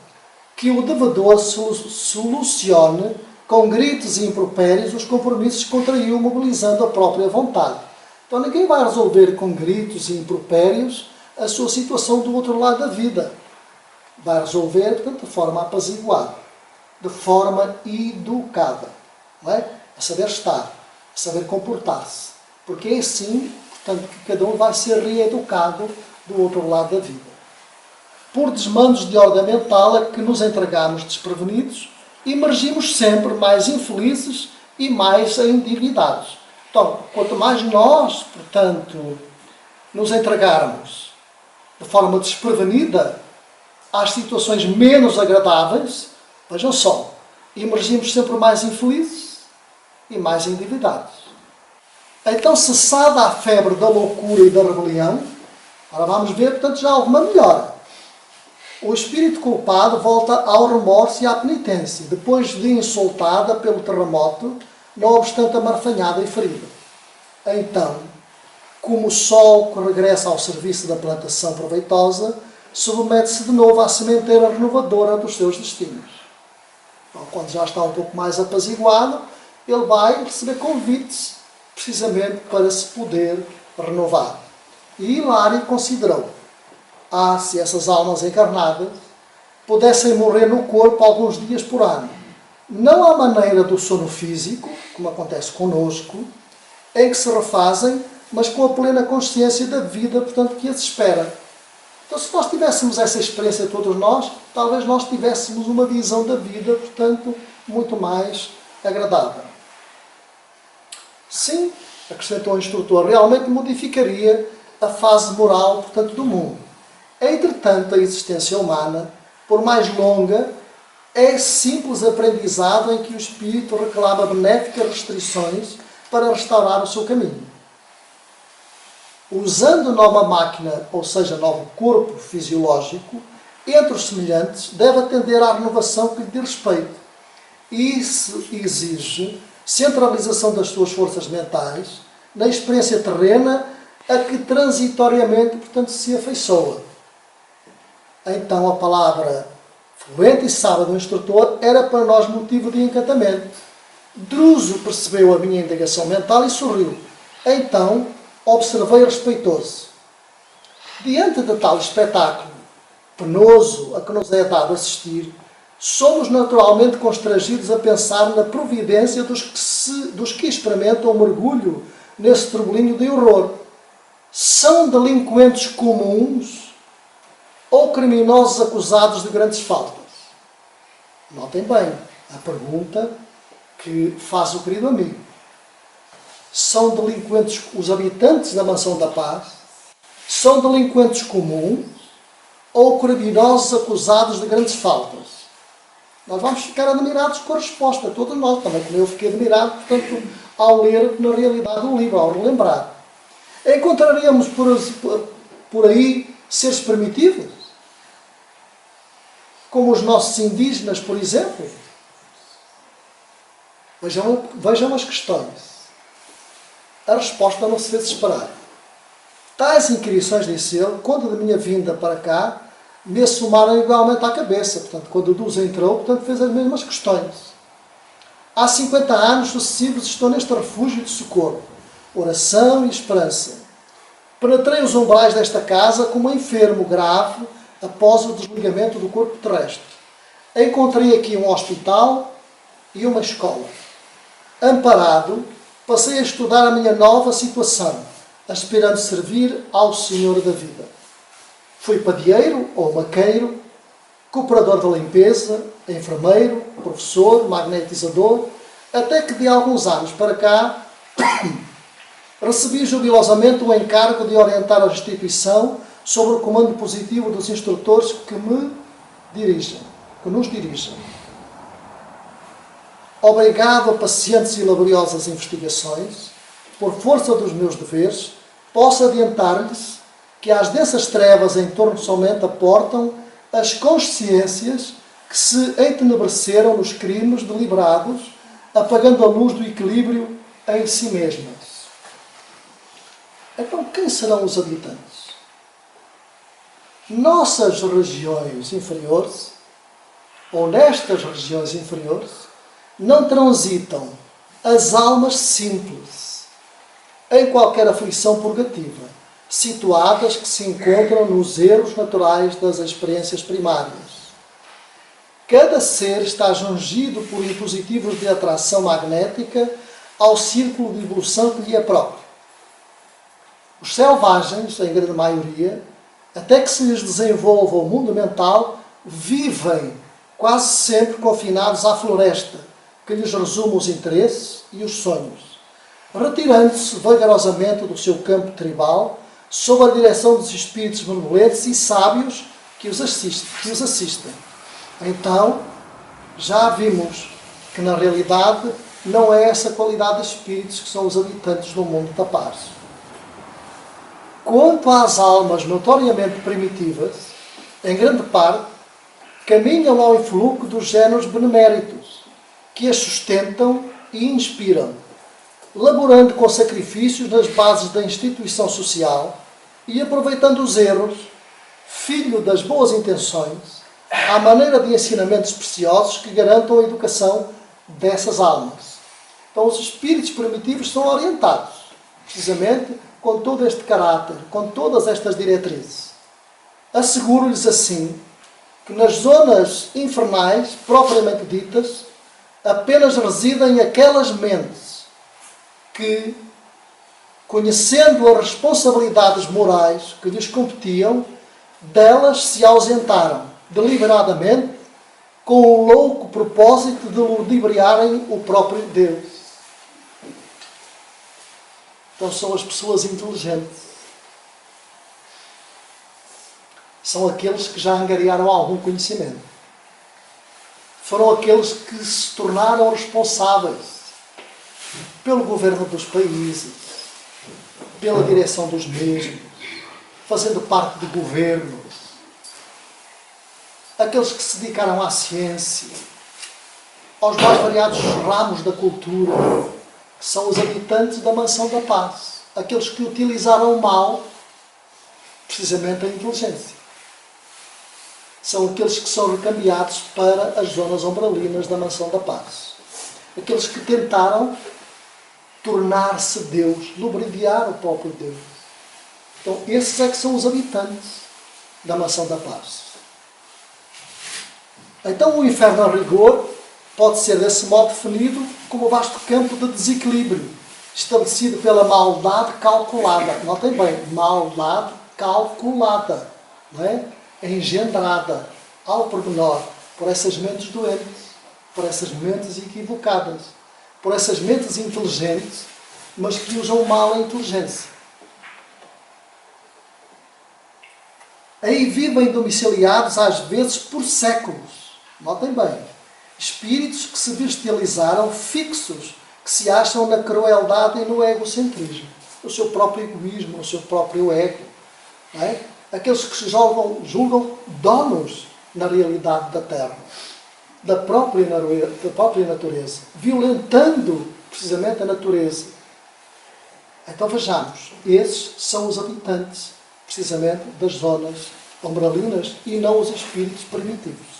que o devedor solucione com gritos e impropérios os compromissos que contraiu, mobilizando a própria vontade. Então ninguém vai resolver com gritos e impropérios a sua situação do outro lado da vida. Vai resolver, portanto, de forma apaziguada, de forma educada, não é? A saber estar, a saber comportar-se. Porque é assim, portanto, que cada um vai ser reeducado do outro lado da vida. Por desmandos de ordem mental a que nos entregamos desprevenidos, emergimos sempre mais infelizes e mais endividados. Então, quanto mais nós, portanto, nos entregarmos de forma desprevenida às situações menos agradáveis, vejam só, emergimos sempre mais infelizes e mais endividados. Então, cessada a febre da loucura e da rebelião, agora vamos ver, portanto, já alguma melhora. O espírito culpado volta ao remorso e à penitência, depois de insultada pelo terremoto, não obstante amarfanhada e ferida. Então, como o sol que regressa ao serviço da plantação proveitosa, submete-se de novo à sementeira renovadora dos seus destinos. Então, quando já está um pouco mais apaziguado, ele vai receber convites precisamente para se poder renovar. E Hilário considerou: se essas almas encarnadas pudessem morrer no corpo alguns dias por ano, não à maneira do sono físico, como acontece conosco, em que se refazem, mas com a plena consciência da vida, portanto, que as espera. Então, se nós tivéssemos essa experiência todos nós, talvez nós tivéssemos uma visão da vida, portanto, muito mais agradável. Sim, acrescentou o instrutor, realmente modificaria a fase moral, portanto, do mundo. Entretanto, a existência humana, por mais longa, é simples aprendizado em que o espírito reclama benéficas restrições para restaurar o seu caminho. Usando nova máquina, ou seja, novo corpo fisiológico, entre os semelhantes, deve atender à renovação que lhe diz respeito. E isso exige centralização das suas forças mentais na experiência terrena a que transitoriamente, portanto, se afeiçoa. Então, a palavra fluente e sábia do instrutor era para nós motivo de encantamento. Druso percebeu a minha indagação mental e sorriu. Então, observei respeitoso. Diante de tal espetáculo penoso a que nos é dado assistir, somos naturalmente constrangidos a pensar na providência dos que experimentam o mergulho nesse turbilhão de horror. São delinquentes comuns ou criminosos acusados de grandes faltas? Notem bem a pergunta que faz o querido amigo. São delinquentes os habitantes da Mansão da Paz? São delinquentes comuns ou criminosos acusados de grandes faltas? Nós vamos ficar admirados com a resposta, todos nós, também como eu fiquei admirado, portanto, ao ler, na realidade, o livro, ao relembrar. Encontraríamos por aí seres primitivos? Como os nossos indígenas, por exemplo? Vejam as questões. A resposta não se fez esperar. Tais inquirições, disse ele, quando da minha vinda para cá, me assomaram igualmente à cabeça. Portanto, quando o Duz entrou, portanto, fez as mesmas questões. Há 50 anos sucessivos estou neste refúgio de socorro, oração e esperança. Penetrei os umbrais desta casa como um enfermo grave após o desligamento do corpo terrestre. Encontrei aqui um hospital e uma escola. Amparado, passei a estudar a minha nova situação, aspirando servir ao Senhor da vida. Fui padeiro ou maqueiro, cooperador da limpeza, enfermeiro, professor, magnetizador, até que de alguns anos para cá recebi jubilosamente o encargo de orientar a instituição sobre o comando positivo dos instrutores que nos dirigem. Obrigado a pacientes e laboriosas investigações, por força dos meus deveres, posso adiantar-lhes que às densas trevas em torno somente aportam as consciências que se entenebreceram nos crimes deliberados, apagando a luz do equilíbrio em si mesmas. Então, quem serão os habitantes? Nossas regiões inferiores, ou nestas regiões inferiores, não transitam as almas simples em qualquer aflição purgativa, situadas que se encontram nos erros naturais das experiências primárias. Cada ser está jungido por impositivos de atração magnética ao círculo de evolução que lhe é próprio. Os selvagens, em grande maioria, até que se lhes desenvolva o mundo mental, vivem quase sempre confinados à floresta, que lhes resume os interesses e os sonhos, retirando-se vagarosamente do seu campo tribal, sob a direção dos espíritos benevolentes e sábios que os assistem. Então, já vimos que na realidade não é essa qualidade de espíritos que são os habitantes do mundo da paz. Quanto às almas notoriamente primitivas, em grande parte, caminham ao influxo dos géneros beneméritos, que as sustentam e inspiram, laborando com sacrifícios nas bases da instituição social e aproveitando os erros, filho das boas intenções, à maneira de ensinamentos preciosos que garantam a educação dessas almas. Então os espíritos primitivos são orientados, precisamente, com todo este caráter, com todas estas diretrizes. Asseguro-lhes assim que nas zonas infernais, propriamente ditas, apenas residem aquelas mentes que, conhecendo as responsabilidades morais que lhes competiam, delas se ausentaram deliberadamente com o louco propósito de ludibriarem o próprio Deus. Então são as pessoas inteligentes. São aqueles que já angariaram algum conhecimento. Foram aqueles que se tornaram responsáveis pelo governo dos países, pela direção dos mesmos, fazendo parte de governos. Aqueles que se dedicaram à ciência, aos mais variados ramos da cultura, que são os habitantes da mansão da paz. Aqueles que utilizaram mal, precisamente, a inteligência. São aqueles que são recambiados para as zonas umbralinas da mansão da paz. Aqueles que tentaram tornar-se Deus, lubrificar o próprio Deus. Então, esses é que são os habitantes da mansão da paz. Então, o inferno a rigor pode ser desse modo definido como um vasto campo de desequilíbrio, estabelecido pela maldade calculada. Notem bem, maldade calculada, não é? Engendrada ao pormenor por essas mentes doentes, por essas mentes equivocadas, por essas mentes inteligentes, mas que usam mal a inteligência. Aí vivem domiciliados às vezes por séculos. Notem bem, espíritos que se bestializaram, fixos, que se acham na crueldade e no egocentrismo, no seu próprio egoísmo, no seu próprio ego. Não é? Aqueles que se julgam donos na realidade da Terra, da própria natureza, violentando precisamente a natureza. Então vejamos, esses são os habitantes, precisamente, das zonas umbralinas e não os espíritos primitivos.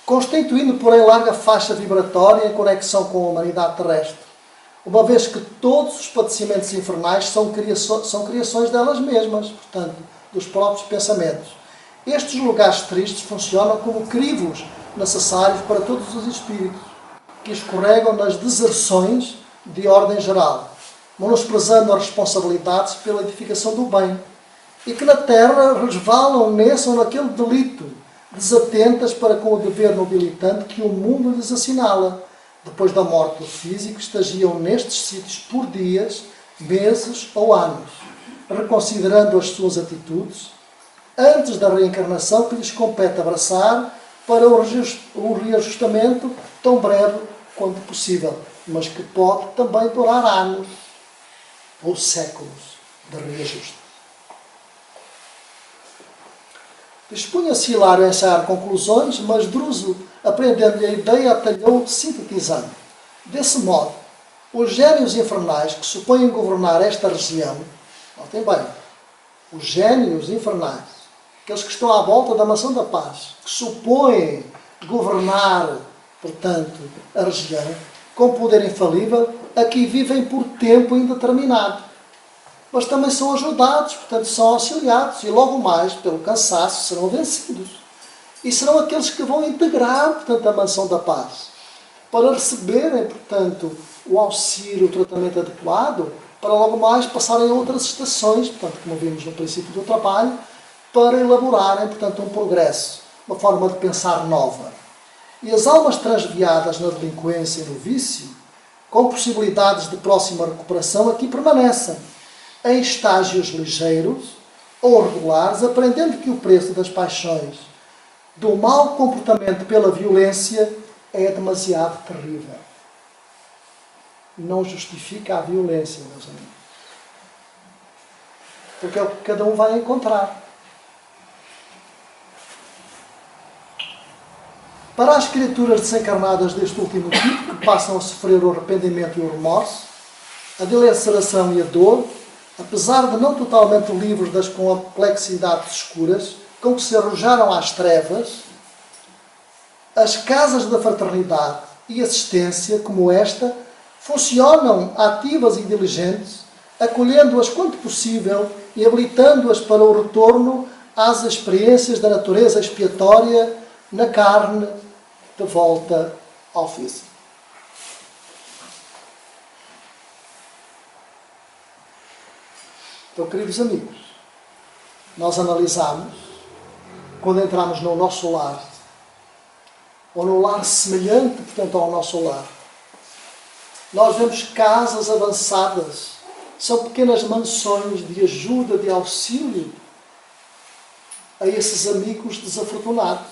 Constituindo, porém, larga faixa vibratória em conexão com a humanidade terrestre, uma vez que todos os padecimentos infernais são criações delas mesmas, portanto, dos próprios pensamentos. Estes lugares tristes funcionam como crivos necessários para todos os espíritos, que escorregam nas deserções de ordem geral, menosprezando as responsabilidades pela edificação do bem, e que na terra resvalam nesse ou naquele delito, desatentas para com o dever nobilitante que o mundo lhes assinala. Depois da morte do físico, estagiam nestes sítios por dias, meses ou anos, reconsiderando as suas atitudes, antes da reencarnação que lhes compete abraçar para o reajustamento tão breve quanto possível, mas que pode também durar anos ou séculos de reajuste. Dispunha-se Hilário a ensaiar conclusões, mas Druso, apreendendo-lhe a ideia, atalhou sintetizando. Desse modo, os génios infernais que supõem governar esta região, notem bem, os génios infernais, aqueles que estão à volta da mansão da paz, que supõem governar, portanto, a região, com poder infalível, aqui vivem por tempo indeterminado. Mas também são ajudados, portanto, são auxiliados, e logo mais, pelo cansaço, serão vencidos. E serão aqueles que vão integrar, portanto, a mansão da paz, para receberem, portanto, o auxílio, o tratamento adequado, para logo mais passarem a outras estações, portanto, como vimos no princípio do trabalho, para elaborarem, portanto, um progresso, uma forma de pensar nova. E as almas transviadas na delinquência e no vício, com possibilidades de próxima recuperação, aqui permanecem, em estágios ligeiros, ou regulares, aprendendo que o preço das paixões, do mau comportamento pela violência, é demasiado terrível. Não justifica a violência, meus amigos. Porque é o que cada um vai encontrar. Para as criaturas desencarnadas deste último tipo, que passam a sofrer o arrependimento e o remorso, a dilaceração e a dor, apesar de não totalmente livres das complexidades escuras com que se arrojaram às trevas, as casas da fraternidade e assistência, como esta, funcionam ativas e diligentes, acolhendo-as quanto possível e habilitando-as para o retorno às experiências da natureza expiatória na carne de volta ao físico. Então, queridos amigos, nós analisamos, quando entramos no nosso lar, ou no lar semelhante, portanto, ao nosso lar, nós vemos casas avançadas, são pequenas mansões de ajuda, de auxílio a esses amigos desafortunados,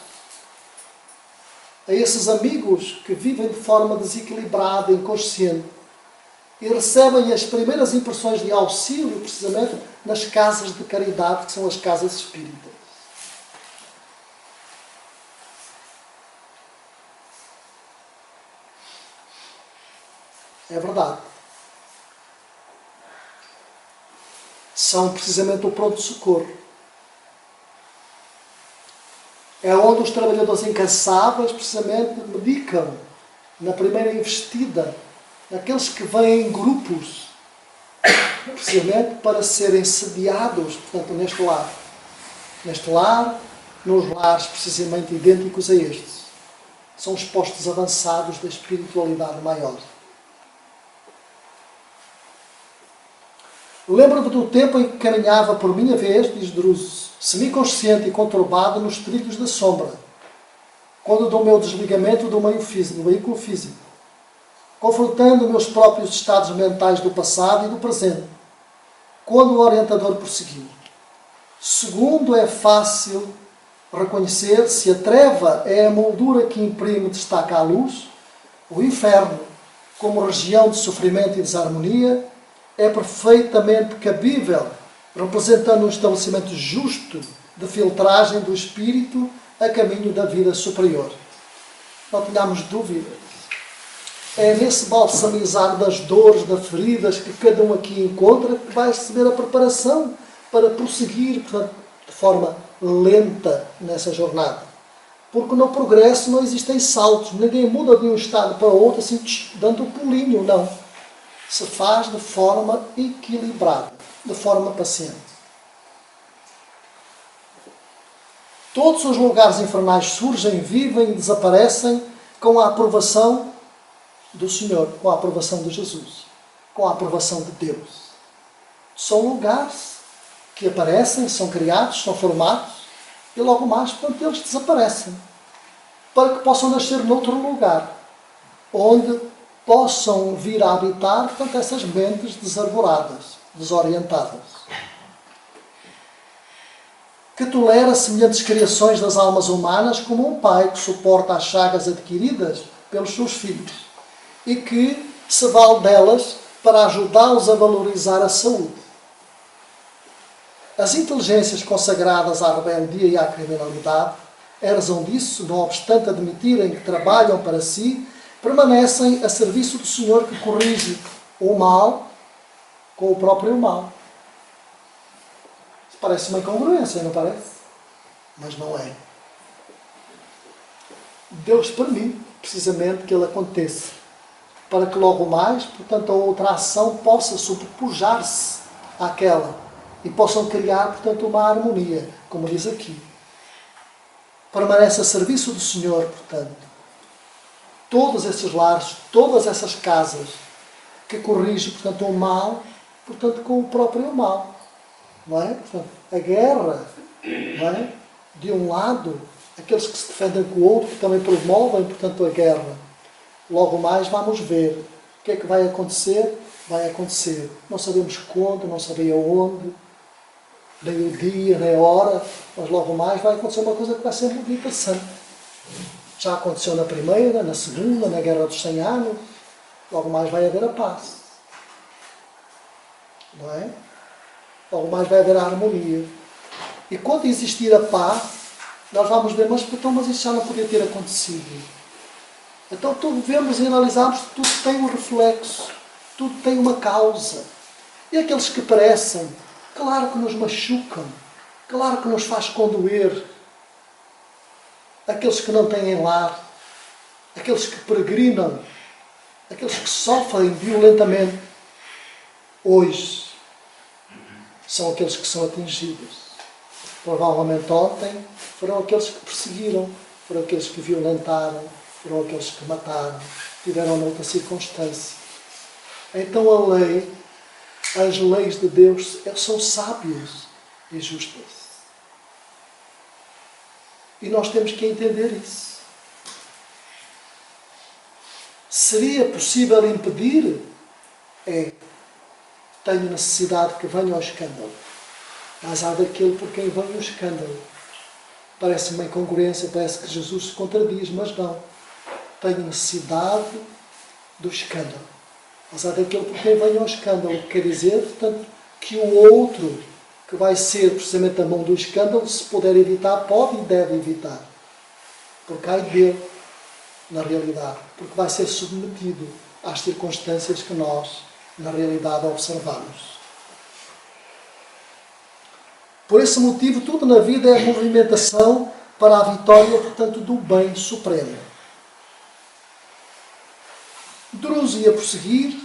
a esses amigos que vivem de forma desequilibrada, inconsciente, e recebem as primeiras impressões de auxílio, precisamente, nas casas de caridade, que são as casas espíritas. É verdade. São precisamente o pronto-socorro. É onde os trabalhadores incansáveis, precisamente, medicam, na primeira investida, aqueles que vêm em grupos, precisamente para serem sediados, portanto, neste lar. Neste lar, nos lares precisamente idênticos a estes. São os postos avançados da espiritualidade maior. Lembro-me do tempo em que caminhava por minha vez, diz Druso, semiconsciente e conturbado nos trilhos da sombra, quando do meu desligamento do meio físico, do veículo físico, confrontando meus próprios estados mentais do passado e do presente, quando o orientador prosseguiu. Segundo, é fácil reconhecer se a treva é a moldura que imprime destaca à luz, o inferno, como região de sofrimento e desarmonia, é perfeitamente cabível, representando um estabelecimento justo de filtragem do espírito a caminho da vida superior. Não tenhamos dúvidas. É nesse balsamizar das dores, das feridas que cada um aqui encontra que vai receber a preparação para prosseguir, portanto, de forma lenta nessa jornada. Porque no progresso não existem saltos. Ninguém muda de um estado para o outro assim, dando um pulinho, não. Se faz de forma equilibrada, de forma paciente. Todos os lugares infernais surgem, vivem e desaparecem com a aprovação do Senhor, com a aprovação de Jesus, com a aprovação de Deus. São lugares que aparecem, são criados, são formados e logo mais, portanto, eles desaparecem para que possam nascer noutro lugar, onde possam vir a habitar, portanto, essas mentes desarvoradas, desorientadas. Que tolera semelhantes criações das almas humanas como um pai que suporta as chagas adquiridas pelos seus filhos e que se vale delas para ajudá-los a valorizar a saúde. As inteligências consagradas à rebeldia e à criminalidade, em razão disso, não obstante admitirem que trabalham para si, permanecem a serviço do Senhor que corrige o mal com o próprio mal. Isso parece uma incongruência, não parece? Mas não é. Deus permite, precisamente, que ele aconteça, para que logo mais, portanto, a outra ação possa sobrepujar-se àquela e possam criar, portanto, uma harmonia, como diz aqui. Permanece a serviço do Senhor, portanto, todos esses lares, todas essas casas que corrigem, portanto, o mal, portanto, com o próprio mal. Não é? Portanto, a guerra, não é? De um lado, aqueles que se defendem com o outro, que também promovem, portanto, a guerra. Logo mais vamos ver o que é que vai acontecer. Vai acontecer. Não sabemos quando, não sabemos onde. nem o dia, nem a hora, mas logo mais vai acontecer uma coisa que vai ser muito interessante. Já aconteceu na primeira, na segunda, na Guerra dos 100 anos, logo mais vai haver a paz. Não é? Logo mais vai haver a harmonia. E quando existir a paz, nós vamos ver, mas isso já não podia ter acontecido. Então tudo vemos e analisamos, tudo tem um reflexo, tudo tem uma causa. E aqueles que perecem, claro que nos machucam, claro que nos faz condoer. Aqueles que não têm lar, aqueles que peregrinam, aqueles que sofrem violentamente, hoje são aqueles que são atingidos. Provavelmente ontem foram aqueles que perseguiram, foram aqueles que violentaram, foram aqueles que mataram, tiveram noutra circunstância. Então a lei, as leis de Deus são sábias e justas. E nós temos que entender isso. Seria possível impedir? Tenho necessidade que venha o escândalo. Mas há daquele por quem vem o escândalo. Parece uma incongruência, parece que Jesus se contradiz, mas não. Tenho necessidade do escândalo. Mas há daquele por quem vem o escândalo. Quer dizer, portanto, que o outro, que vai ser precisamente a mão do escândalo, se puder evitar, pode e deve evitar. Porque há dele, na realidade. Porque vai ser submetido às circunstâncias que nós, na realidade, observamos. Por esse motivo, tudo na vida é movimentação para a vitória, portanto, do bem supremo. Druso ia prosseguir,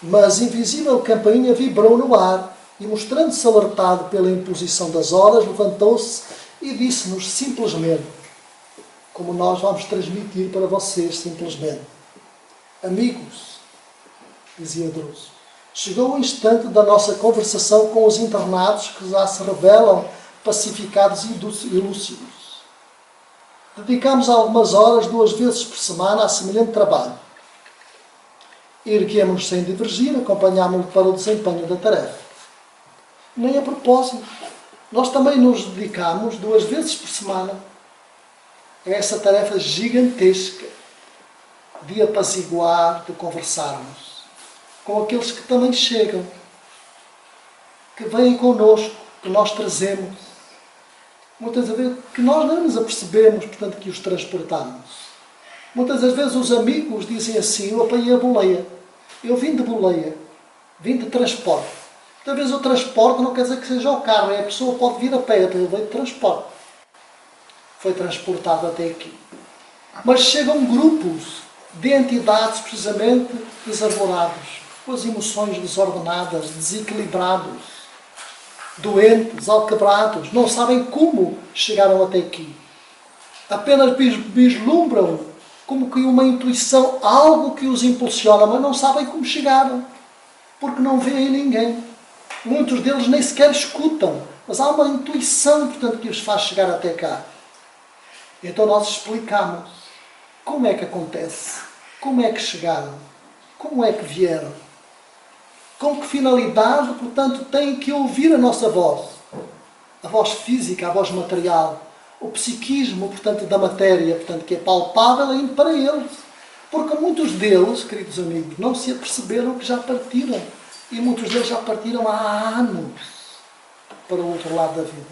mas invisível campainha vibrou no ar e, mostrando-se alertado pela imposição das horas, levantou-se e disse-nos simplesmente, como nós vamos transmitir para vocês simplesmente: amigos, dizia Druso, chegou o instante da nossa conversação com os internados que já se revelam pacificados e lúcidos. Dedicamos algumas horas, 2 vezes por semana, a semelhante trabalho. Erguemos-nos sem divergir, acompanhámo-lo para o desempenho da tarefa. Nem a propósito, nós também nos dedicamos 2 vezes por semana a essa tarefa gigantesca de apaziguar, de conversarmos com aqueles que também chegam, que vêm connosco, que nós trazemos. Muitas vezes que nós não nos apercebemos, portanto, que os transportamos. Muitas das vezes os amigos dizem assim: eu apanhei a boleia, eu vim de boleia, vim de transporte. Muitas vezes o transporte não quer dizer que seja o carro, a pessoa pode vir a pé, ele veio de transporte. Foi transportado até aqui. Mas chegam grupos de entidades precisamente desarvorados, com as emoções desordenadas, desequilibrados, doentes, alquebrados, não sabem como chegaram até aqui. Apenas vislumbram como que uma intuição, algo que os impulsiona, mas não sabem como chegaram, porque não veem ninguém. Muitos deles nem sequer escutam, mas há uma intuição, portanto, que os faz chegar até cá. Então nós explicamos como é que acontece, como é que chegaram, como é que vieram, com que finalidade, portanto, têm que ouvir a nossa voz, a voz física, a voz material, o psiquismo, portanto, da matéria, portanto, que é palpável ainda para eles. Porque muitos deles, queridos amigos, não se aperceberam que já partiram. E muitos deles já partiram há anos para o outro lado da vida.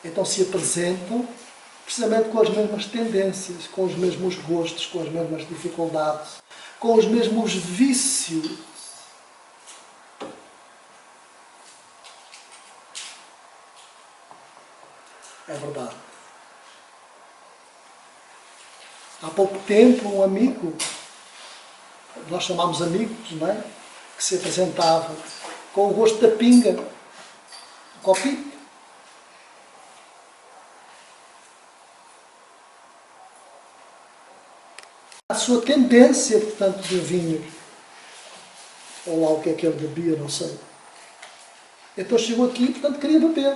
Então se apresentam precisamente com as mesmas tendências, com os mesmos gostos, com as mesmas dificuldades, com os mesmos vícios. É verdade. Há pouco tempo, um amigo, nós chamamos amigos, não é? Que se apresentava com o gosto da pinga, um copinho. A sua tendência, portanto, de vinho, ou lá o que é que ele bebia, não sei. Então chegou aqui e, portanto, queria beber.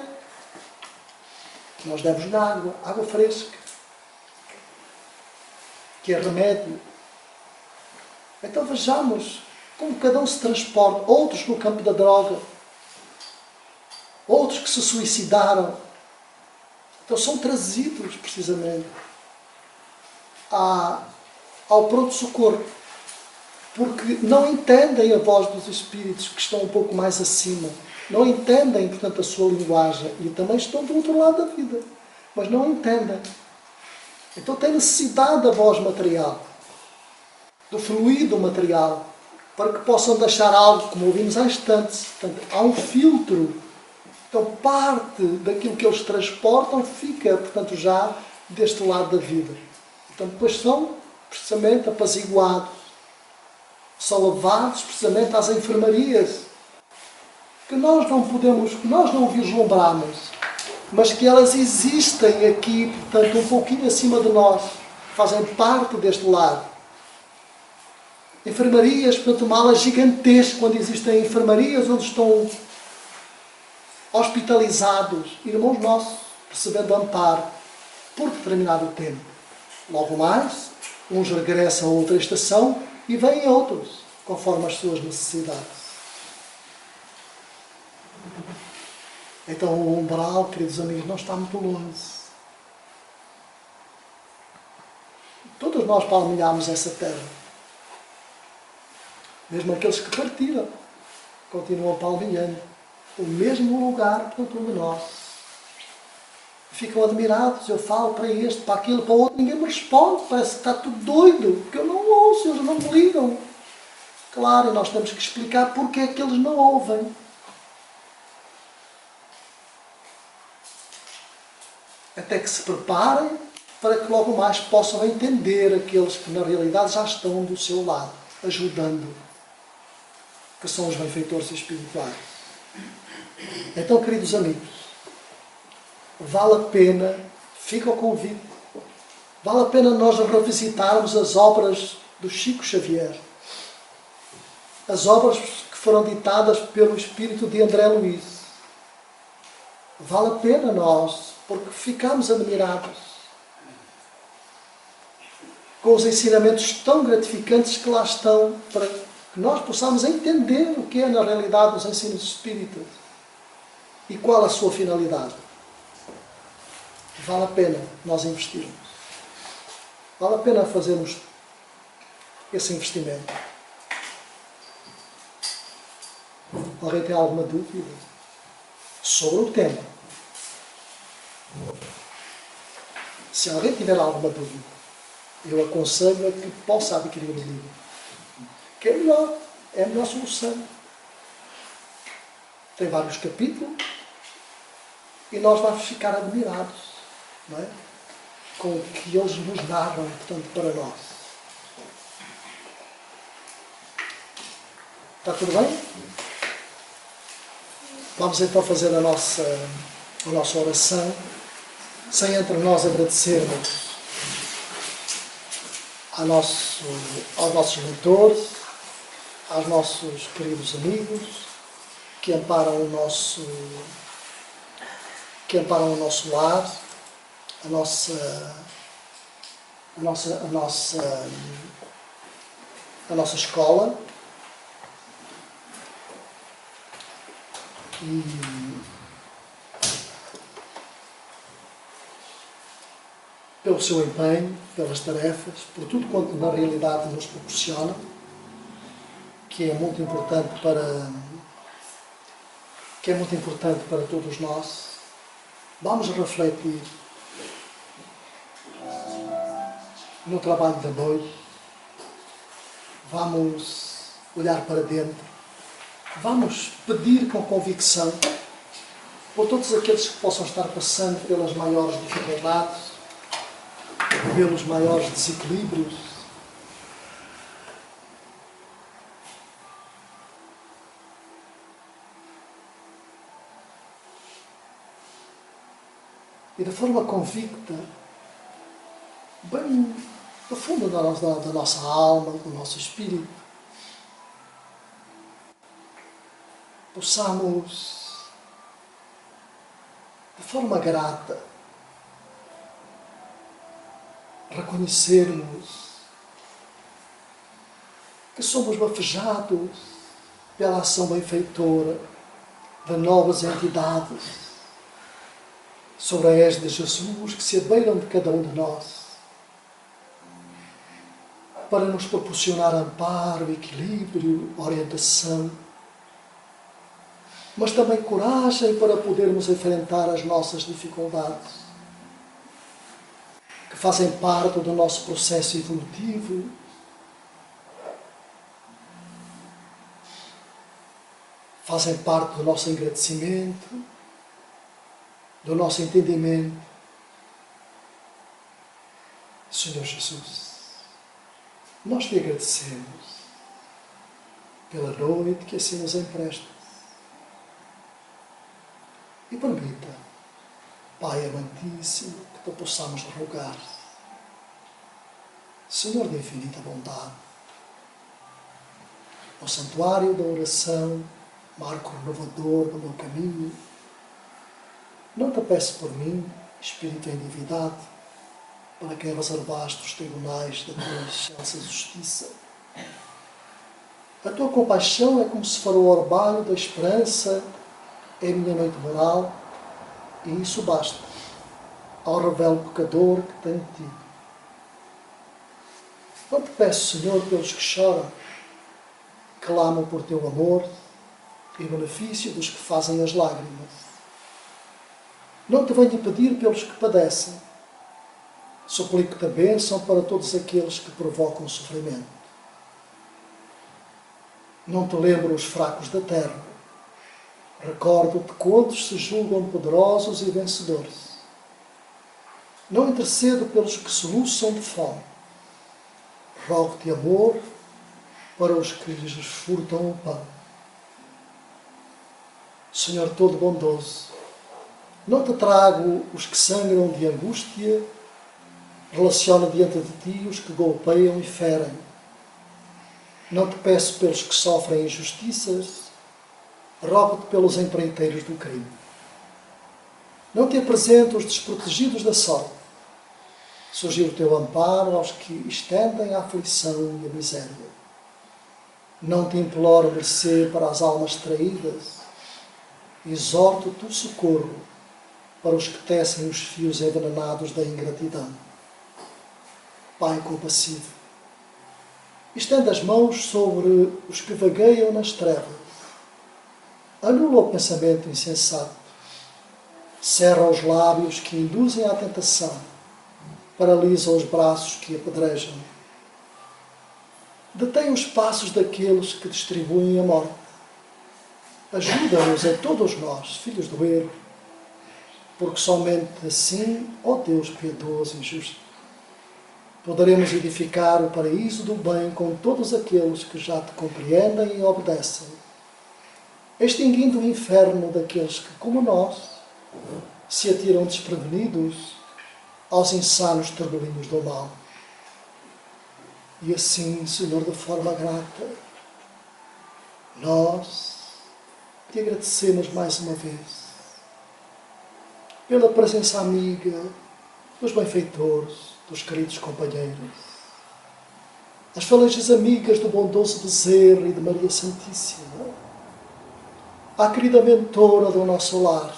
Nós demos-lhe água fresca, que é remédio. Então vejamos como cada um se transporta, outros no campo da droga, outros que se suicidaram. Então são trazidos precisamente ao pronto-socorro, porque não entendem a voz dos espíritos que estão um pouco mais acima, não entendem, portanto, a sua linguagem, e também estão do outro lado da vida, mas não entendem. Então têm necessidade da voz material, do fluido material, para que possam deixar algo, como ouvimos há instantes. Portanto, há um filtro. Então parte daquilo que eles transportam fica, portanto, já deste lado da vida. Então depois são precisamente apaziguados, são levados precisamente às enfermarias, que nós não podemos, que nós não vislumbramos, mas que elas existem aqui, portanto, um pouquinho acima de nós, fazem parte deste lado. Enfermarias, portanto, uma ala gigantesca, onde existem enfermarias onde estão hospitalizados irmãos nossos, recebendo amparo por determinado tempo. Logo mais, uns regressam a outra estação e vêm outros, conforme as suas necessidades. Então o umbral, queridos amigos, não está muito longe. Todos nós palmilhamos essa terra. Mesmo aqueles que partiram, continuam palmilhando o mesmo lugar, portanto, onde nós. Ficam admirados, eu falo para este, para aquilo, para o outro, ninguém me responde, parece que está tudo doido, porque eu não ouço, eles não me ligam. Claro, nós temos que explicar porque é que eles não ouvem. Até que se preparem para que logo mais possam entender aqueles que na realidade já estão do seu lado, ajudando, que são os benfeitores espirituais. Então, queridos amigos, vale a pena, fica o convite, vale a pena nós revisitarmos as obras do Chico Xavier, as obras que foram ditadas pelo espírito de André Luiz. Vale a pena nós, porque ficamos admirados com os ensinamentos tão gratificantes que lá estão, para que nós possamos entender o que é na realidade os ensinos espíritas e qual a sua finalidade. Vale a pena nós investirmos. Vale a pena fazermos esse investimento. Alguém tem alguma dúvida sobre o tema? Se alguém tiver alguma dúvida, eu aconselho a que possa adquirir o livro. Que é a melhor solução. Tem vários capítulos e nós vamos ficar admirados, não é? Com o que eles nos narram, portanto, para nós. Está tudo bem? Vamos então fazer a nossa oração, sem entre nós agradecermos aos nossos leitores, aos nossos queridos amigos que amparam o nosso lar, a nossa escola, e pelo seu empenho, pelas tarefas, por tudo quanto na realidade nos proporciona, que é muito importante para todos nós. Vamos refletir no trabalho da noite, vamos olhar para dentro, vamos pedir com convicção por todos aqueles que possam estar passando pelas maiores dificuldades, pelos maiores desequilíbrios, e de forma convicta, bem no fundo da nossa alma, do nosso espírito, possamos, de forma grata, reconhecermos que somos bafejados pela ação benfeitora de novas entidades sobre a égide de Jesus que se abeiram de cada um de nós para nos proporcionar amparo, equilíbrio, orientação, mas também coragem para podermos enfrentar as nossas dificuldades, que fazem parte do nosso processo evolutivo, fazem parte do nosso agradecimento, do nosso entendimento. Senhor Jesus, nós te agradecemos pela noite que assim nos empresta. E permita, Pai amantíssimo, que te possamos rogar, Senhor de infinita bondade, no santuário da oração, marco renovador do meu caminho, não te peço por mim, Espírito em divindade, para quem reservaste os tribunais da tua excelsa justiça. A tua compaixão é como se for o orvalho da esperança em minha noite moral, e isso basta ao rebelde pecador que tenho tido. Não te peço, Senhor, pelos que choram, clamam por teu amor e benefício dos que fazem as lágrimas. Não te venho pedir pelos que padecem, suplico-te a bênção para todos aqueles que provocam sofrimento. Não te lembro os fracos da terra, recordo-te quantos se julgam poderosos e vencedores. Não intercedo pelos que soluçam de fome, rogo-te amor para os que lhes furtam o pão. Senhor todo bondoso, não te trago os que sangram de angústia, relaciona diante de ti os que golpeiam e ferem. Não te peço pelos que sofrem injustiças, rogo-te pelos empreiteiros do crime. Não te apresento os desprotegidos da sorte, surgir o teu amparo aos que estendem a aflição e a miséria. Não te imploro mercê para as almas traídas, exorto-te o socorro para os que tecem os fios envenenados da ingratidão. Pai compassivo, estende as mãos sobre os que vagueiam nas trevas, anula o pensamento insensato, cerra os lábios que induzem à tentação, paralisa os braços que apedrejam. Detém os passos daqueles que distribuem a morte. Ajuda-nos a todos nós, filhos do erro, porque somente assim, ó Deus piedoso e justo, poderemos edificar o paraíso do bem com todos aqueles que já te compreendem e obedecem, extinguindo o inferno daqueles que, como nós, se atiram desprevenidos aos insanos turbilhões do mal. E assim, Senhor, de forma grata, nós te agradecemos mais uma vez pela presença amiga dos benfeitores, dos queridos companheiros, as falanges amigas do bondoso Bezerra e de Maria Santíssima, a querida mentora do nosso lar,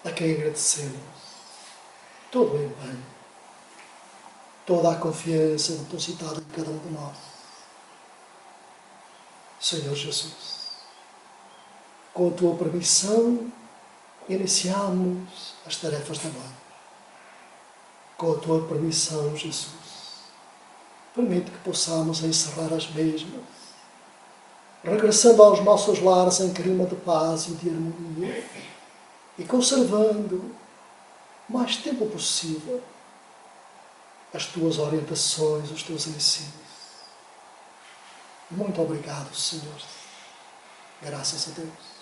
a quem agradecemos todo o empenho, toda a confiança depositada em cada um de nós. Senhor Jesus, com a tua permissão, iniciamos as tarefas da noite. Com a tua permissão, Jesus, permite que possamos encerrar as mesmas, regressando aos nossos lares em clima de paz e de harmonia e conservando o mais tempo possível as tuas orientações, os teus ensinos. Muito obrigado, Senhor. Graças a Deus.